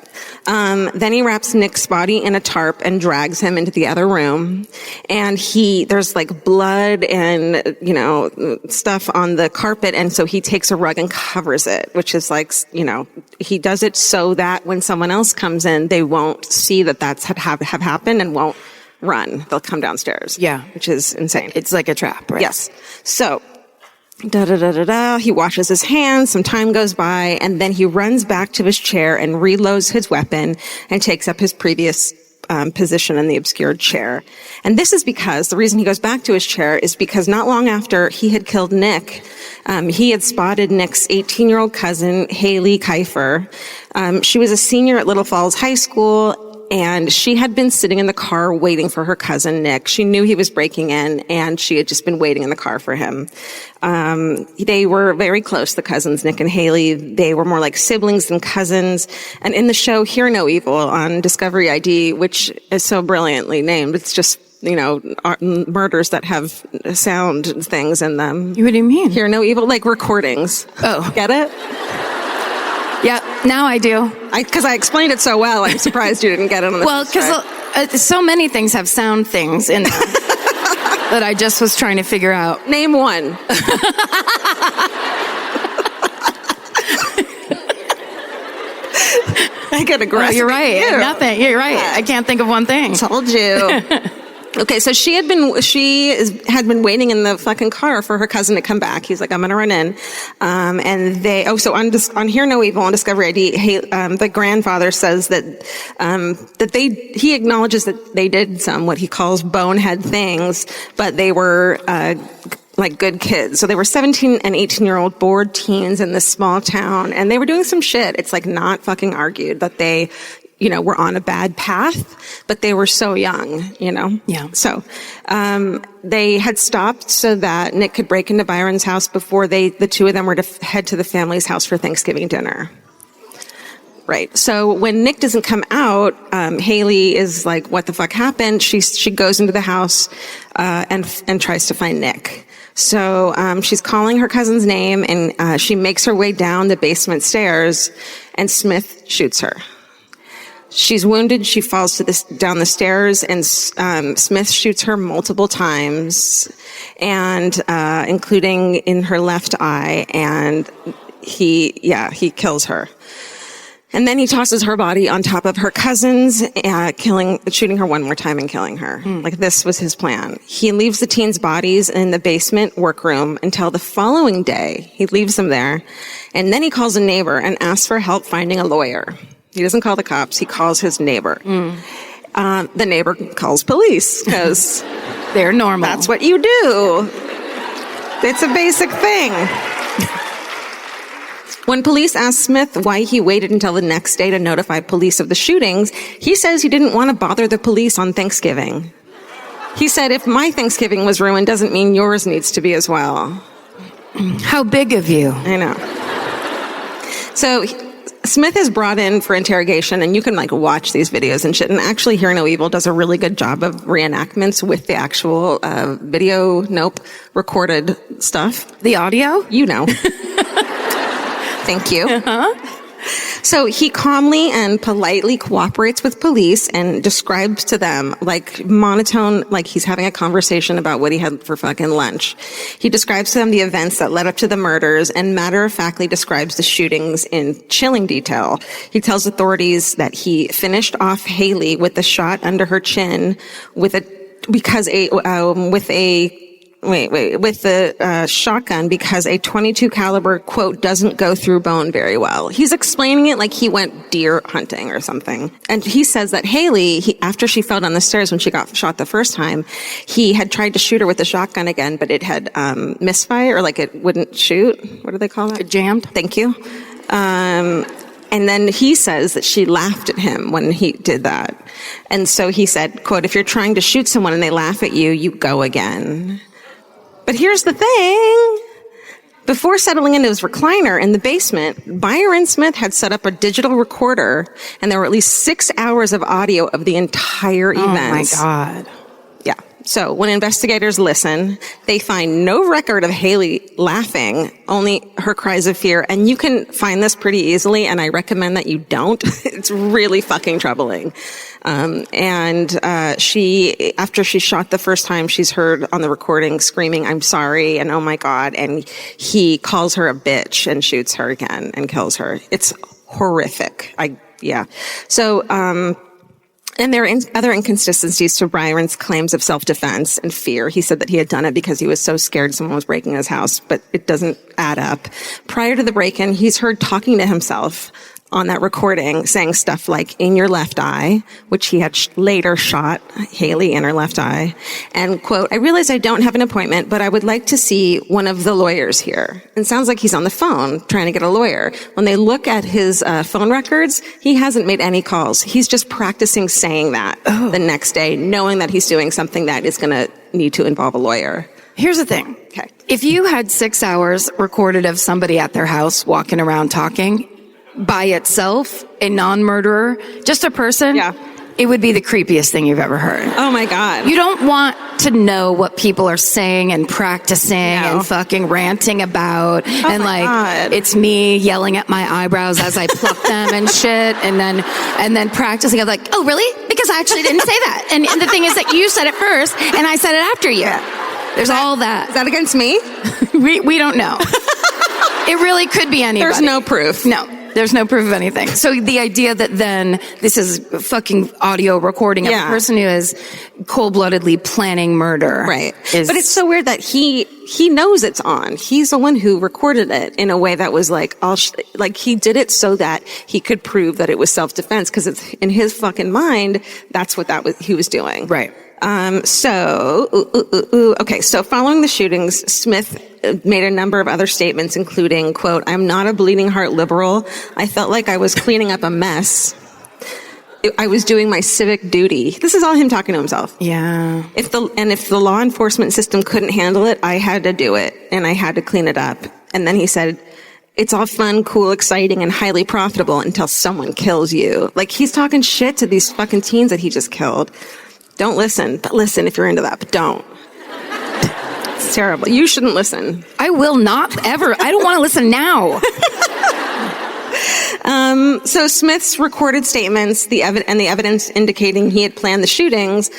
Then he wraps Nick's body in a tarp and drags him into the other room. And there's like blood and, stuff on the carpet. And so he takes a rug and covers it, which is like, he does it so that when someone else comes in, they won't see that that's have happened and won't run. They'll come downstairs. Yeah. Which is insane. It's like a trap, right? Yes. So, he washes his hands, some time goes by, and then he runs back to his chair and reloads his weapon and takes up his previous position in the obscured chair. And this is because, the reason he goes back to his chair is because not long after he had killed Nick, he had spotted Nick's 18-year-old cousin, Haley Kiefer. She was a senior at Little Falls High School, and she had been sitting in the car waiting for her cousin, Nick. She knew he was breaking in, and she had just been waiting in the car for him. They were very close, the cousins, Nick and Haley. They were more like siblings than cousins. And in the show Hear No Evil on Discovery ID, which is so brilliantly named, it's just, murders that have sound things in them. What do you mean? Hear No Evil, like recordings. Oh. Get it? Yeah, now I do. Because I explained it so well, I'm surprised you didn't get it on the Well, because so many things have sound things in them that I just was trying to figure out. Name one. I get aggressive. You're right. You. Nothing. You're right. I can't think of one thing. Told you. Okay, so she had been waiting in the fucking car for her cousin to come back. He's like, I'm gonna run in, and on Hear No Evil on Discovery ID, the grandfather says that he acknowledges that they did some what he calls bonehead things, but they were like good kids. So they were 17 and 18-year-old bored teens in this small town, and they were doing some shit. It's like not fucking argued that they were on a bad path, but they were so young, Yeah. So, they had stopped so that Nick could break into Byron's house before the two of them were to head to the family's house for Thanksgiving dinner. Right. So when Nick doesn't come out, Haley is like, what the fuck happened? She goes into the house, and tries to find Nick. So, she's calling her cousin's name, and, she makes her way down the basement stairs, and Smith shoots her. She's wounded. She falls down the stairs, and Smith shoots her multiple times, and including in her left eye, and he kills her. And then he tosses her body on top of her cousin's, shooting her one more time and killing her. Like, this was his plan. He leaves the teens' bodies in the basement workroom until the following day. He leaves them there, and then he calls a neighbor and asks for help finding a lawyer. He doesn't call the cops. He calls his neighbor. The neighbor calls police because they're normal. That's what you do. It's a basic thing. When police asked Smith why he waited until the next day to notify police of the shootings, he says he didn't want to bother the police on Thanksgiving. He said, if my Thanksgiving was ruined, doesn't mean yours needs to be as well. How big of you. I know. So Smith is brought in for interrogation, and you can watch these videos and shit. And actually, Hear No Evil does a really good job of reenactments with the actual recorded stuff. The audio? Thank you. So he calmly and politely cooperates with police and describes to them, monotone, like he's having a conversation about what he had for fucking lunch. He describes to them the events that led up to the murders and matter-of-factly describes the shootings in chilling detail. He tells authorities that he finished off Haley with the shot under her chin with the shotgun because a .22 caliber, quote, doesn't go through bone very well. He's explaining it like he went deer hunting or something. And he says that Haley, after she fell down the stairs when she got shot the first time, he had tried to shoot her with the shotgun again, but it had misfire, or it wouldn't shoot. What do they call it? Jammed. Thank you. And And then he says that she laughed at him when he did that. And so he said, quote, if you're trying to shoot someone and they laugh at you, you go again. But here's the thing. Before settling into his recliner in the basement, Byron Smith had set up a digital recorder, and there were at least 6 hours of audio of the entire event. Oh my God. Yeah. So when investigators listen, they find no record of Haley laughing, only her cries of fear. And you can find this pretty easily, and I recommend that you don't. It's really fucking troubling. She, after she shot the first time, she's heard on the recording screaming, I'm sorry, and oh my God. And he calls her a bitch and shoots her again and kills her. It's horrific. So, and there are other inconsistencies to Byron's claims of self-defense and fear. He said that he had done it because he was so scared someone was breaking his house, but it doesn't add up. Prior to the break-in, he's heard talking to himself on that recording, saying stuff like, in your left eye, which he had later shot Haley in her left eye. And, quote, I realize I don't have an appointment, but I would like to see one of the lawyers here. And sounds like he's on the phone trying to get a lawyer. When they look at his phone records, he hasn't made any calls. He's just practicing saying that the next day, knowing that he's doing something that is going to need to involve a lawyer. Here's the thing. Okay. If you had 6 hours recorded of somebody at their house walking around talking by itself, a non-murderer, just a person, it would be the creepiest thing you've ever heard. Oh my God. You don't want to know what people are saying and practicing and fucking ranting about. And God. It's me yelling at my eyebrows as I pluck them and shit. And then practicing. I'm like, oh, really? Because I actually didn't say that. And the thing is that you said it first and I said it after you. There's all that. Is that against me? We don't know. It really could be anybody. There's no proof. No. There's no proof of anything. So the idea that then this is fucking audio recording of a person who is cold-bloodedly planning murder. Right. But it's so weird that he knows it's on. He's the one who recorded it in a way that was like, he did it so that he could prove that it was self-defense, because it's in his fucking mind, that's what he was doing. Right. So following the shootings, Smith made a number of other statements, including, quote, I'm not a bleeding heart liberal. I felt like I was cleaning up a mess. I was doing my civic duty. This is all him talking to himself. Yeah. If the law enforcement system couldn't handle it, I had to do it, and I had to clean it up. And then he said, it's all fun, cool, exciting, and highly profitable until someone kills you. Like, he's talking shit to these fucking teens that he just killed. Don't listen, but listen if you're into that, but don't. It's terrible. You shouldn't listen. I will not ever. I don't want to listen now. So Smith's recorded statements, the evidence indicating he had planned the shootings,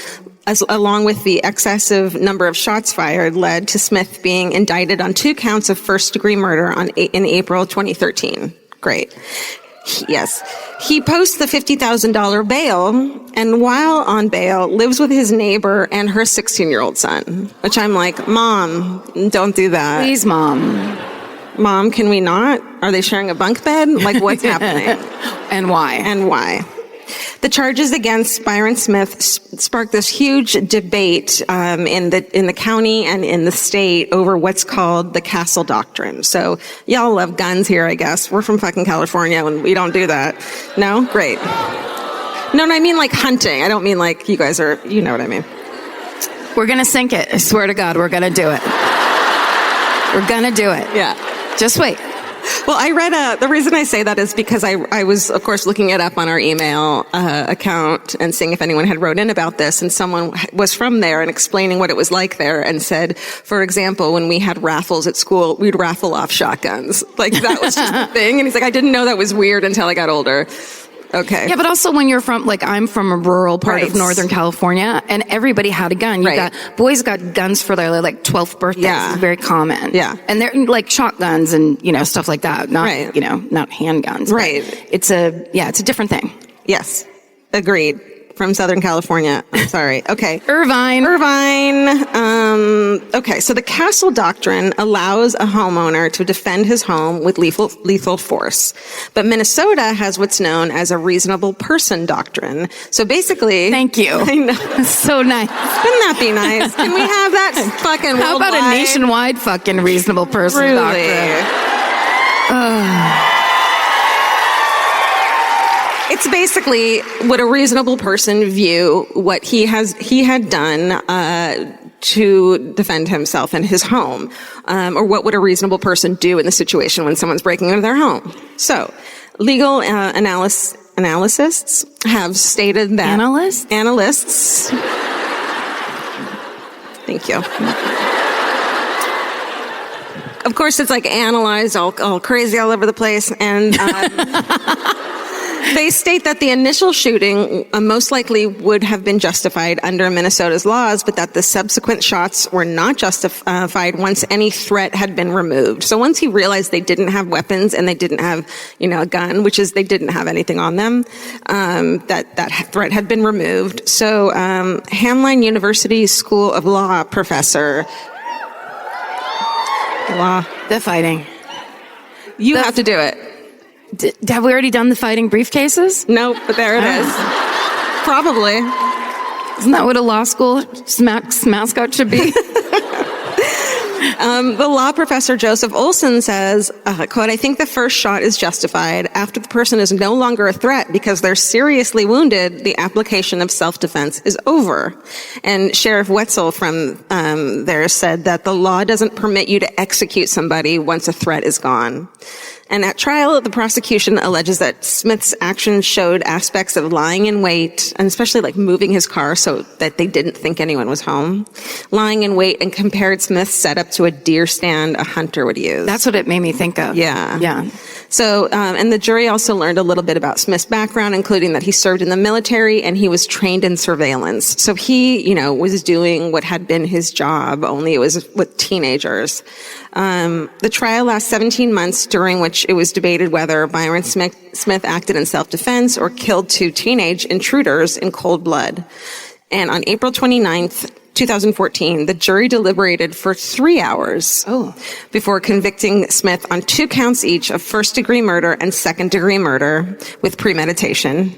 along with the excessive number of shots fired, led to Smith being indicted on 2 counts of first-degree murder in April 2013. Great. Yes. He posts the $50,000 bail, and while on bail, lives with his neighbor and her 16-year-old son, which I'm like, Mom, don't do that. Please, Mom. Mom, can we not? Are they sharing a bunk bed? Like, what's happening? And why? And why? The charges against Byron Smith sparked this huge debate in the county and in the state over what's called the Castle Doctrine. So y'all love guns here, I guess. We're from fucking California and we don't do that. No? Great. No, I mean like hunting. I don't mean like you guys are, you know what I mean. We're going to sink it. I swear to God, we're going to do it. We're going to do it. Yeah. Just wait. Well, I read, the reason I say that is because I was, of course, looking it up on our email account and seeing if anyone had wrote in about this, and someone was from there and explaining what it was like there and said, for example, when we had raffles at school, we'd raffle off shotguns. Like, that was just a thing. And he's like, I didn't know that was weird until I got older. Okay. Yeah, but also when you're from, like, I'm from a rural part of Northern California, and everybody had a gun. Boys got guns for their, like, 12th birthdays. Yeah. It's very common. Yeah. And they're, like, shotguns and, stuff like that. Not, not handguns. Right. It's a different thing. Yes. Agreed. From Southern California. I'm sorry. Okay. Irvine. Okay. So the Castle Doctrine allows a homeowner to defend his home with lethal force. But Minnesota has what's known as a reasonable person doctrine. So basically. Thank you. I know. So nice. Wouldn't that be nice? Can we have that fucking How worldwide? about a nationwide fucking reasonable person doctrine? It's basically, would a reasonable person view what he had done to defend himself and his home, or what would a reasonable person do in the situation when someone's breaking into their home? So, legal analysts have stated that analysts. Thank you. Of course, it's like analyzed, all crazy all over the place, and they state that the initial shooting most likely would have been justified under Minnesota's laws, but that the subsequent shots were not justified once any threat had been removed. So once he realized they didn't have weapons and they didn't have, a gun, which is they didn't have anything on them, that threat had been removed. So Hamline University School of Law professor. Law. The fighting. You have to do it. Have we already done the fighting briefcases? Nope, but there it is. Probably. Isn't that what a law school mascot should be? The law professor Joseph Olson says, quote, "I think the first shot is justified. After the person is no longer a threat because they're seriously wounded, the application of self-defense is over." And Sheriff Wetzel from there said that the law doesn't permit you to execute somebody once a threat is gone. And at trial, the prosecution alleges that Smith's actions showed aspects of lying in wait, and especially like moving his car so that they didn't think anyone was home, lying in wait, and compared Smith's setup to a deer stand a hunter would use. That's what it made me think of. Yeah. Yeah. So, and the jury also learned a little bit about Smith's background, including that he served in the military and he was trained in surveillance. So he, was doing what had been his job, only it was with teenagers. The trial lasted 17 months, during which it was debated whether Byron Smith acted in self-defense or killed two teenage intruders in cold blood. And on April 29th, 2014, the jury deliberated for 3 hours before convicting Smith on 2 counts each of first-degree murder and second-degree murder with premeditation.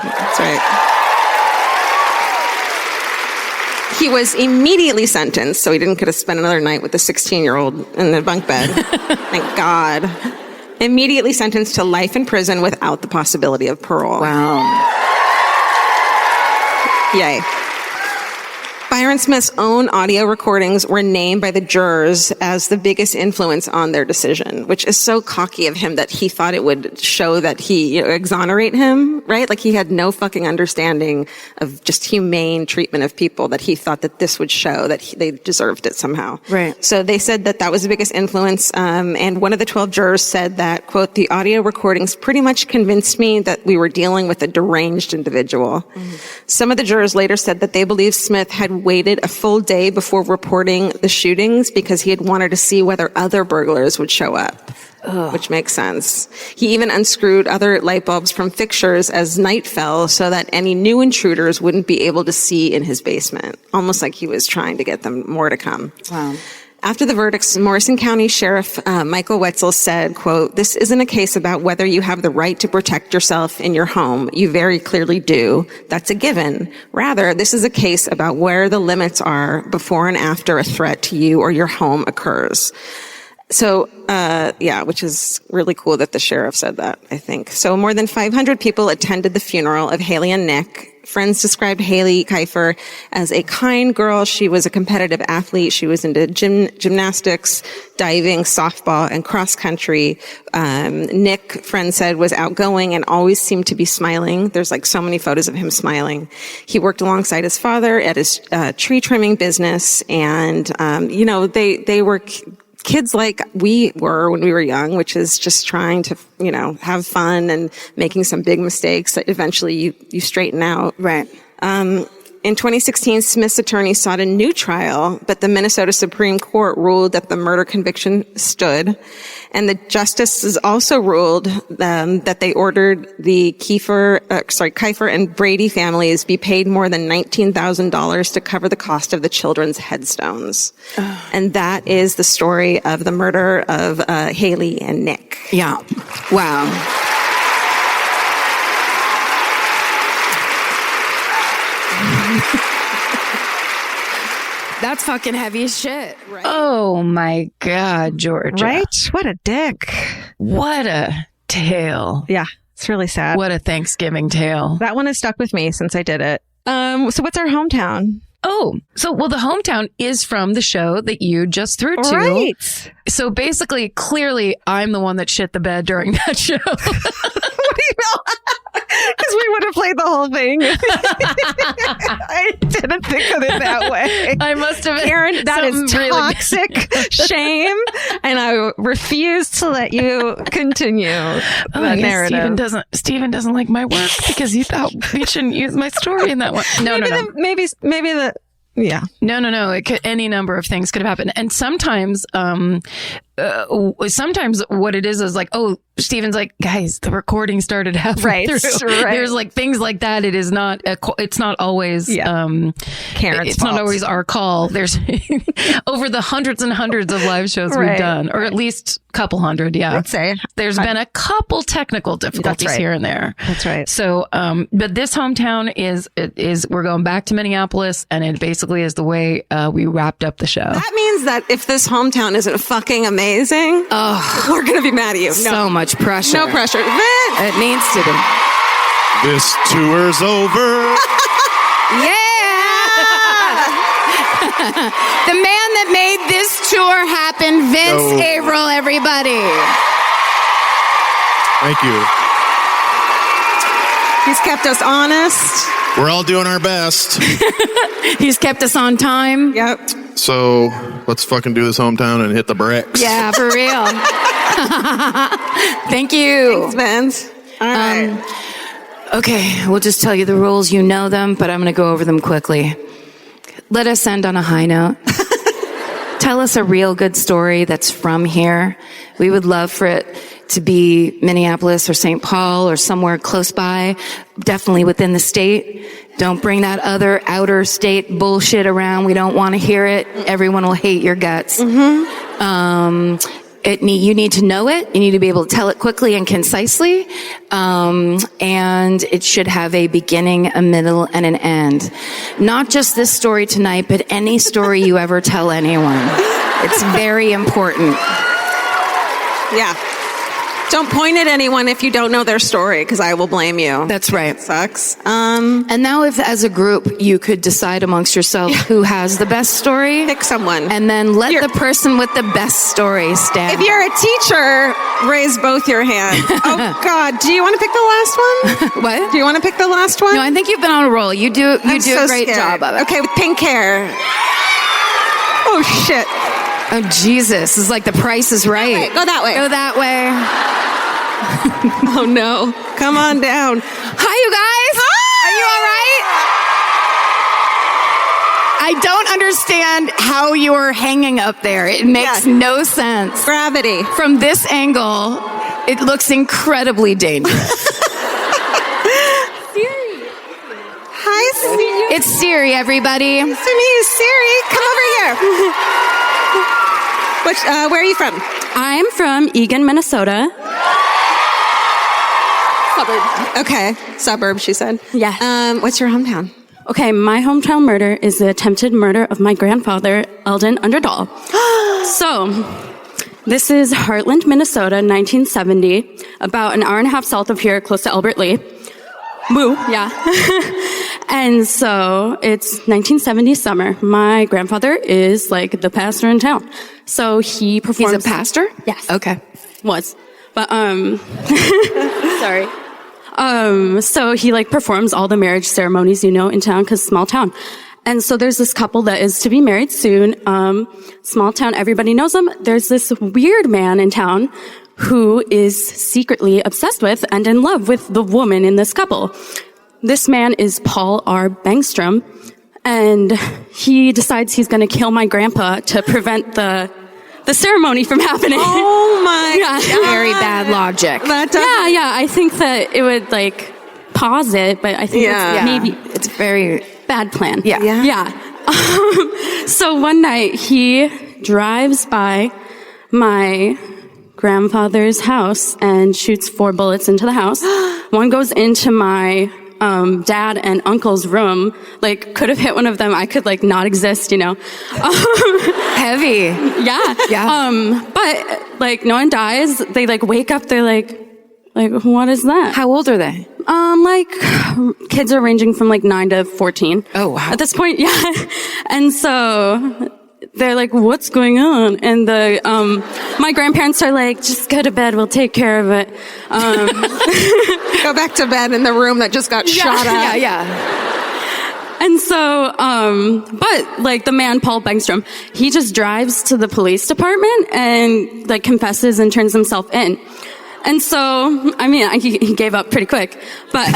That's right. He was immediately sentenced, so he didn't get to spend another night with the 16-year-old in the bunk bed. Thank God. Immediately sentenced to life in prison without the possibility of parole. Wow. Yay. Byron Smith's own audio recordings were named by the jurors as the biggest influence on their decision, which is so cocky of him that he thought it would show that he exonerate him, right? Like he had no fucking understanding of just humane treatment of people, that he thought that this would show that they deserved it somehow. Right. So they said that was the biggest influence. And one of the 12 jurors said that, quote, "The audio recordings pretty much convinced me that we were dealing with a deranged individual." Mm-hmm. Some of the jurors later said that they believed Smith had waited a full day before reporting the shootings because he had wanted to see whether other burglars would show up, which makes sense. He even unscrewed other light bulbs from fixtures as night fell so that any new intruders wouldn't be able to see in his basement, almost like he was trying to get them more to come. Wow. After the verdicts, Morrison County Sheriff Michael Wetzel said, quote, "This isn't a case about whether you have the right to protect yourself in your home. You very clearly do. That's a given. Rather, this is a case about where the limits are before and after a threat to you or your home occurs." So, which is really cool that the sheriff said that, I think. So more than 500 people attended the funeral of Haley and Nick. Friends described Haley Kiefer as a kind girl. She was a competitive athlete. She was into gymnastics, diving, softball, and cross country. Nick, friends said, was outgoing and always seemed to be smiling. There's like so many photos of him smiling. He worked alongside his father at his tree trimming business, and they were kids like we were when we were young, which is just trying to, have fun and making some big mistakes that eventually you straighten out. Right. In 2016, Smith's attorney sought a new trial, but the Minnesota Supreme Court ruled that the murder conviction stood. And the justices also ruled that they ordered the Kiefer and Brady families be paid more than $19,000 to cover the cost of the children's headstones. And that is the story of the murder of Haley and Nick. Yeah. Wow. That's fucking heavy as shit. Right? Oh my God, Georgia. Right? What a dick. What a tale. Yeah. It's really sad. What a Thanksgiving tale. That one has stuck with me since I did it. So what's our hometown? Oh, so, well, the hometown is from the show that you just threw to. Right. So basically, clearly, I'm the one that shit the bed during that show. What do you know? Because we would have played the whole thing. I didn't think of it that way. I must have. Aaron, that is toxic shame, and I refuse to let you continue the narrative. Steven doesn't like my work because he thought we shouldn't use my story in that one. No. Maybe the. Yeah. No. It could, any number of things could have happened. And sometimes what it is like, oh, Steven's like, guys, the recording started halfway through. Right. There's like things like that. It is not, it's not always, Karen's it's fault. not always our call. There's over the hundreds and hundreds of live shows we've done, or at least a couple hundred. Yeah. I'd say. There's been a couple technical difficulties here and there. That's right. So, but this hometown is we're going back to Minneapolis, and it basically is the way we wrapped up the show. That means that if this hometown isn't fucking amazing, we're going to be mad at you. So much pressure. No pressure. Vince! It needs to be. This tour's over. The man that made this tour happen, Vince Averill, everybody. Thank you. He's kept us honest. We're all doing our best. He's kept us on time. Yep. So let's fucking do this hometown and hit the bricks. Yeah, for real. Thank you. Thanks, Vince. All right. Okay, we'll just tell you the rules. You know them, but I'm going to go over them quickly. Let us end on a high note. Tell us a real good story that's from here. We would love for it to be Minneapolis or St. Paul or somewhere close by, definitely within the state. Don't bring that other outer state bullshit around. We don't want to hear it. Everyone will hate your guts. You need to know it. You need to be able to tell it quickly and concisely. And it should have a beginning, a middle, and an end. Not just this story tonight, but any story you ever tell anyone. It's very important. Yeah. Don't point at anyone if you don't know their story, because I will blame you. That's right. It sucks. And now if as a group you could decide amongst yourself who has the best story. Pick someone. And then let the person with the best story stand. If you're a teacher, raise both your hands. Oh, God. Do you want to pick the last one? What? Do you want to pick the last one? No, I think you've been on a roll. You do a great job of it. Okay, with pink hair. Oh, shit. Oh, Jesus. It's like the Price is Right. Go that way. Go that way. Oh, no. Come on down. Hi, you guys. Hi! Are you all right? I don't understand how you're hanging up there. It makes no sense. Gravity. From this angle, it looks incredibly dangerous. Siri. Hi, Siri. It's Siri, everybody. Nice to meet you, Siri. Come over here. Where are you from? I'm from Eagan, Minnesota. Suburb. Okay. Suburb, she said. Yeah. What's your hometown? Okay, my hometown murder is the attempted murder of my grandfather, Eldon Underdahl. So, this is Heartland, Minnesota, 1970, about an hour and a half south of here, close to Albert Lea. Woo, yeah. And so, it's 1970 summer. My grandfather is like the pastor in town. So he performs... He's a pastor? Yes. Okay. Was. But, sorry. So he like performs all the marriage ceremonies, in town, cause small town. And so there's this couple that is to be married soon. Small town, everybody knows them. There's this weird man in town who is secretly obsessed with and in love with the woman in this couple. This man is Paul R. Bangstrom, and he decides he's going to kill my grandpa to prevent the ceremony from happening. Oh my God. Very bad logic. Yeah. I think that it would like pause it, but I think maybe it's very bad plan. Yeah. So one night he drives by my grandfather's house and shoots 4 bullets into the house. One goes into my dad and uncle's room. Like, could have hit one of them. I could like not exist, Heavy. Yeah. But like no one dies. They like wake up. They're like Like, what is that? How old are they? Like, kids are ranging from like 9 to 14. Oh, wow. At this point, yeah. And so they're like, what's going on? And my grandparents are like, just go to bed. We'll take care of it. Go back to bed in the room that just got shot up. Yeah. And so, but like the man, Paul Bengstrom, he just drives to the police department and like confesses and turns himself in. And so, I mean, he gave up pretty quick, but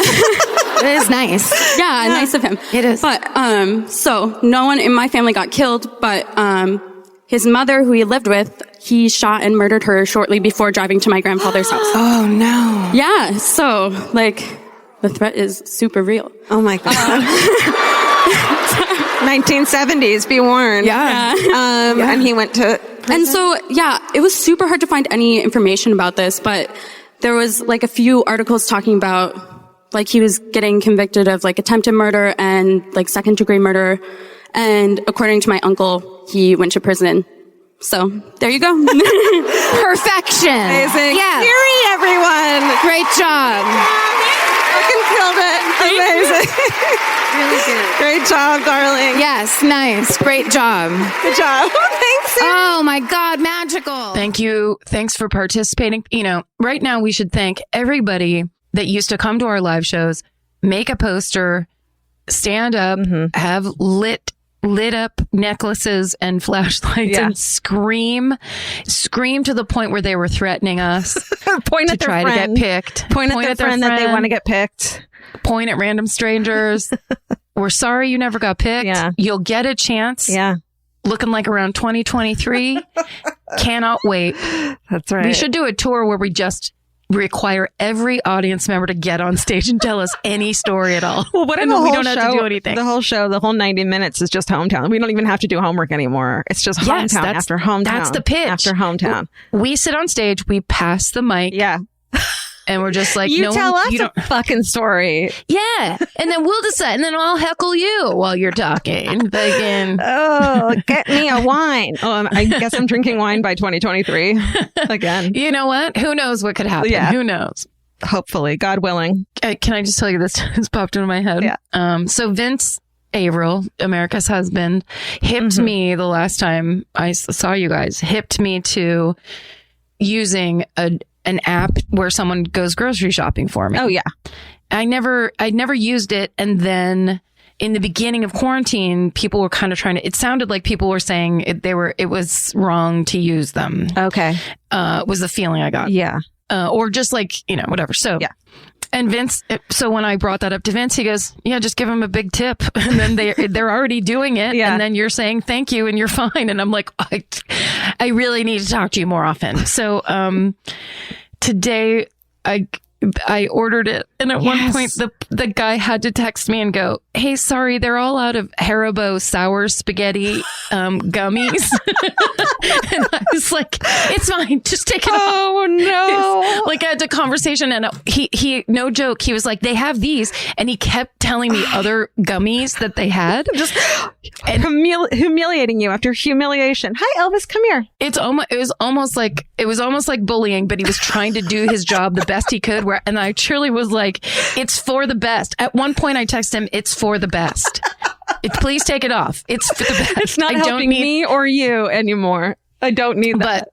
It is nice. yeah, nice of him. It is. But, so no one in my family got killed, but, his mother, who he lived with, he shot and murdered her shortly before driving to my grandfather's house. Oh, no. Yeah. So like the threat is super real. Oh my God. 1970s, be warned. Yeah. And he went to prison? And so, yeah, it was super hard to find any information about this, but there was like a few articles talking about like he was getting convicted of like attempted murder and like second degree murder. And according to my uncle, he went to prison. So there you go. Perfection. Amazing. Yeah. Fury, everyone. Great job. Fucking killed it. Amazing. Really good. Great job, darling. Yes, nice. Great job. Good job. Thanks. Oh my God, magical. Thank you. Thanks for participating. You know, right now we should thank everybody that used to come to our live shows, make a poster, stand up, have lit up necklaces and flashlights and scream to the point where they were threatening us Point to at their try friend. to get picked. Point at their friend that they want to get picked. Point at random strangers. We're sorry you never got picked. Yeah. You'll get a chance. Yeah. Looking like around 2023. Cannot wait. That's right. We should do a tour where we just require every audience member to get on stage and tell us any story at all. Well, what if and the we whole don't have to do anything? The whole show, the whole 90 minutes is just hometown. We don't even have to do homework anymore. It's just hometown after hometown. That's the pitch. After hometown. We sit on stage, we pass the mic, Yeah. and we're just like, You no tell one, us you don't. a fucking story. Yeah, and then we'll decide, and then I'll heckle you while you're talking. Again. Oh, get me a wine. Oh, I guess I'm drinking wine by 2023 again. You know what? Who knows what could happen? Yeah. Who knows? Hopefully, God willing. Can I just tell you this? This popped into my head. Yeah. So Vince Averill, America's husband, hipped me the last time I saw you guys, hipped me to using an app where someone goes grocery shopping for me. Oh, yeah. I'd never used it. And then in the beginning of quarantine, people were kind of trying to, it sounded like people were saying it was wrong to use them. Okay. Was the feeling I got. Yeah. Or just like, whatever. So, yeah. And Vince, so when I brought that up to Vince, he goes, yeah, just give him a big tip. And then they're already doing it. Yeah. And then you're saying thank you and you're fine. And I'm like, I really need to talk to you more often. So, today I ordered it. And at one point the guy had to text me and go, hey, sorry, they're all out of Haribo sour spaghetti, gummies. And I was like, it's fine. Just take it off. Oh, no. Like I had a conversation and he, no joke. He was like, they have these. And he kept telling me other gummies that they had. Just humiliating you after humiliation. Hi, Elvis, come here. It was almost like bullying, but he was trying to do his job the best he could. And I truly was like, it's for the best. At one point I texted him, it's for the best. Please take it off. It's for the best. It's not helping me or you anymore. I don't need that. But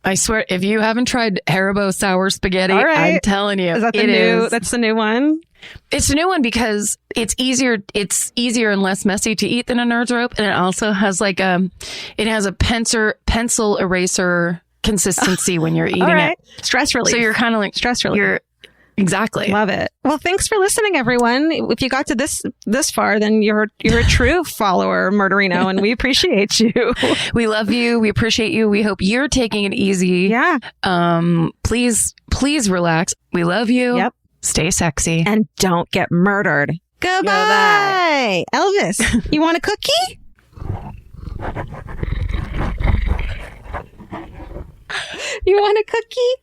I swear, if you haven't tried Haribo sour spaghetti, all right. I'm telling you, is that the new? That's the new one. It's a new one because it's easier. It's easier and less messy to eat than a Nerds Rope, and it also has like it has a pencil eraser consistency when you're eating it. Stress relief. So you're kind of like stress relief. Exactly. Love it. Well, thanks for listening, everyone. If you got to this far, then you're a true follower, Murderino, and we appreciate you. We love you. We appreciate you. We hope you're taking it easy. Yeah. Please relax. We love you. Yep. Stay sexy. And don't get murdered. Goodbye. Elvis, you want a cookie? You want a cookie?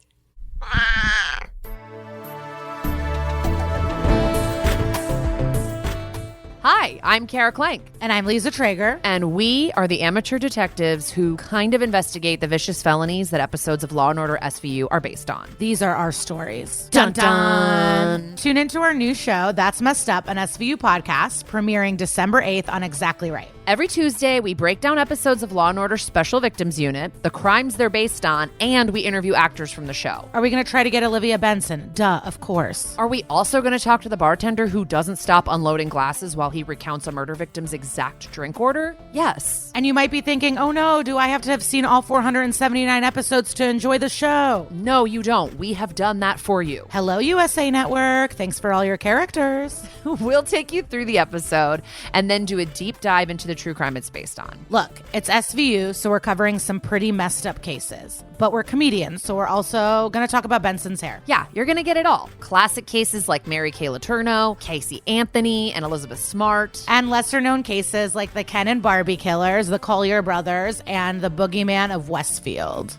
Hi, I'm Kara Klank. And I'm Lisa Traeger. And we are the amateur detectives who kind of investigate the vicious felonies that episodes of Law & Order SVU are based on. These are our stories. Dun dun! Tune into our new show, That's Messed Up, an SVU podcast, premiering December 8th on Exactly Right. Every Tuesday, we break down episodes of Law & Order Special Victims Unit, the crimes they're based on, and we interview actors from the show. Are we going to try to get Olivia Benson? Duh, of course. Are we also going to talk to the bartender who doesn't stop unloading glasses while he recounts a murder victim's exact drink order? Yes. And you might be thinking, oh no, do I have to have seen all 479 episodes to enjoy the show? No, you don't. We have done that for you. Hello, USA Network. Thanks for all your characters. We'll take you through the episode and then do a deep dive into the true crime it's based on. Look, it's SVU, so we're covering some pretty messed up cases. But we're comedians, so we're also going to talk about Benson's hair. Yeah, you're going to get it all. Classic cases like Mary Kay Letourneau, Casey Anthony, and Elizabeth Smart. And lesser-known cases like the Ken and Barbie killers, the Collier brothers, and the boogeyman of Westfield.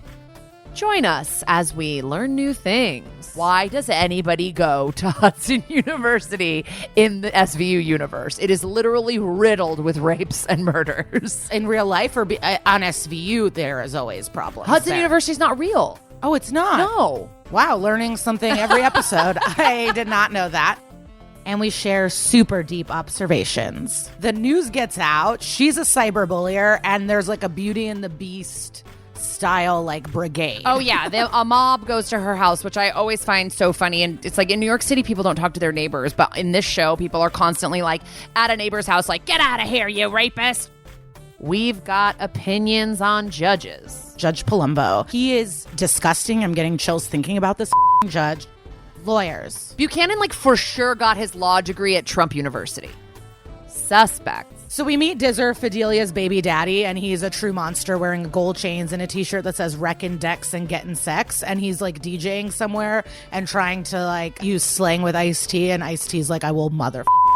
Join us as we learn new things. Why does anybody go to Hudson University in the SVU universe? It is literally riddled with rapes and murders. In real life or on SVU, there is always problems. Hudson University is not real. Oh, it's not? No. Wow, learning something every episode. I did not know that. And we share super deep observations. The news gets out, she's a cyberbullier, and there's like a Beauty and the Beast style like brigade. Oh yeah, a mob goes to her house, which I always find so funny. And it's like in New York City, people don't talk to their neighbors, but in this show, people are constantly like at a neighbor's house, like, get out of here, you rapist. We've got opinions on judges. Judge Palumbo. He is disgusting. I'm getting chills thinking about this judge. Lawyers. Buchanan for sure got his law degree at Trump University. Suspects. So we meet Dizzer, Fidelia's baby daddy, and he's a true monster wearing gold chains and a t-shirt that says Wreckin' Dex and Gettin' Sex. And he's DJing somewhere and trying to use slang with Ice-T. And Ice-T's like, I will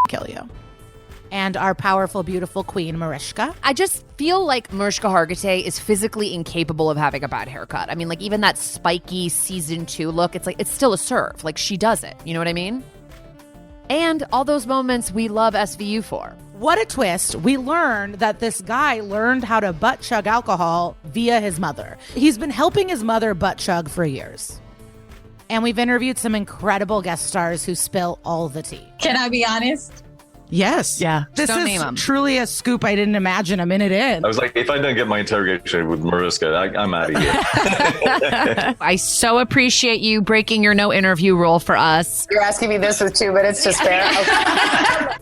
kill you. And our powerful, beautiful queen, Mariska. I just feel like Mariska Hargitay is physically incapable of having a bad haircut. I mean, even that spiky season 2 look, it's still a serve. She does it. You know what I mean? And all those moments we love SVU for. What a twist. We learned that this guy learned how to butt chug alcohol via his mother. He's been helping his mother butt chug for years. And we've interviewed some incredible guest stars who spill all the tea. Can I be honest? Yes. Yeah. This is truly a scoop I didn't imagine a minute in. I was like, if I don't get my interrogation with Mariska, I'm out of here. I so appreciate you breaking your no interview rule for us. You're asking me this with 2 minutes to spare.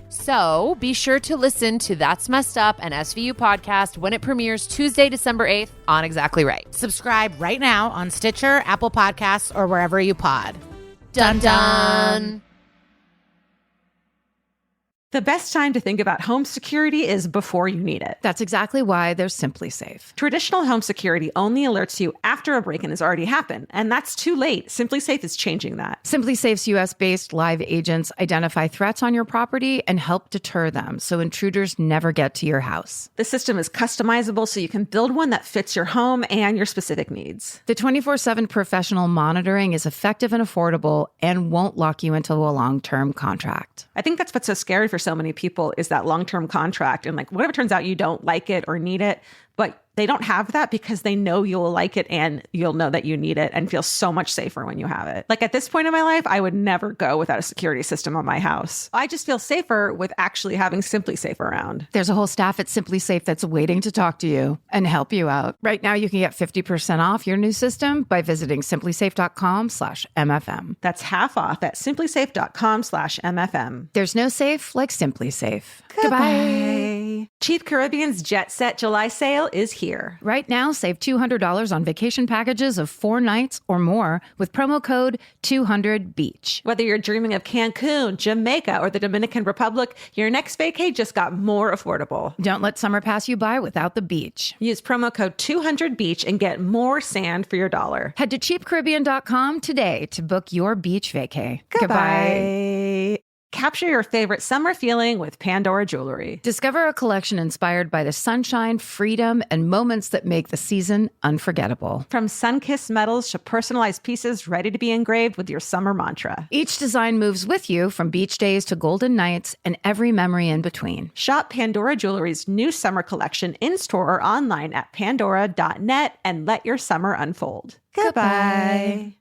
So be sure to listen to That's Messed Up, an SVU podcast, when it premieres Tuesday, December 8th on Exactly Right. Subscribe right now on Stitcher, Apple Podcasts, or wherever you pod. Dun dun. The best time to think about home security is before you need it. That's exactly why there's Simply Safe. Traditional home security only alerts you after a break-in has already happened, and that's too late. Simply Safe is changing that. Simply Safe's US-based live agents identify threats on your property and help deter them so intruders never get to your house. The system is customizable so you can build one that fits your home and your specific needs. The 24/7 professional monitoring is effective and affordable and won't lock you into a long-term contract. I think that's what's so scary for so many people is that long-term contract. And what if it turns out you don't like it or need it, but they don't have that because they know you'll like it and you'll know that you need it and feel so much safer when you have it. At this point in my life, I would never go without a security system on my house. I just feel safer with actually having Simply Safe around. There's a whole staff at Simply Safe that's waiting to talk to you and help you out. Right now, you can get 50% off your new system by visiting simplysafe.com/MFM. That's half off at simplysafe.com/MFM. There's no safe like Simply Safe. Goodbye. Cheap Caribbean's Jet Set July sale is here. Right now, save $200 on vacation packages of 4 nights or more with promo code 200BEACH. Whether you're dreaming of Cancun, Jamaica, or the Dominican Republic, your next vacay just got more affordable. Don't let summer pass you by without the beach. Use promo code 200BEACH and get more sand for your dollar. Head to cheapcaribbean.com today to book your beach vacay. Goodbye. Capture your favorite summer feeling with Pandora Jewelry. Discover a collection inspired by the sunshine, freedom, and moments that make the season unforgettable. From sun-kissed metals to personalized pieces ready to be engraved with your summer mantra. Each design moves with you from beach days to golden nights and every memory in between. Shop Pandora Jewelry's new summer collection in-store or online at pandora.net and let your summer unfold. Goodbye.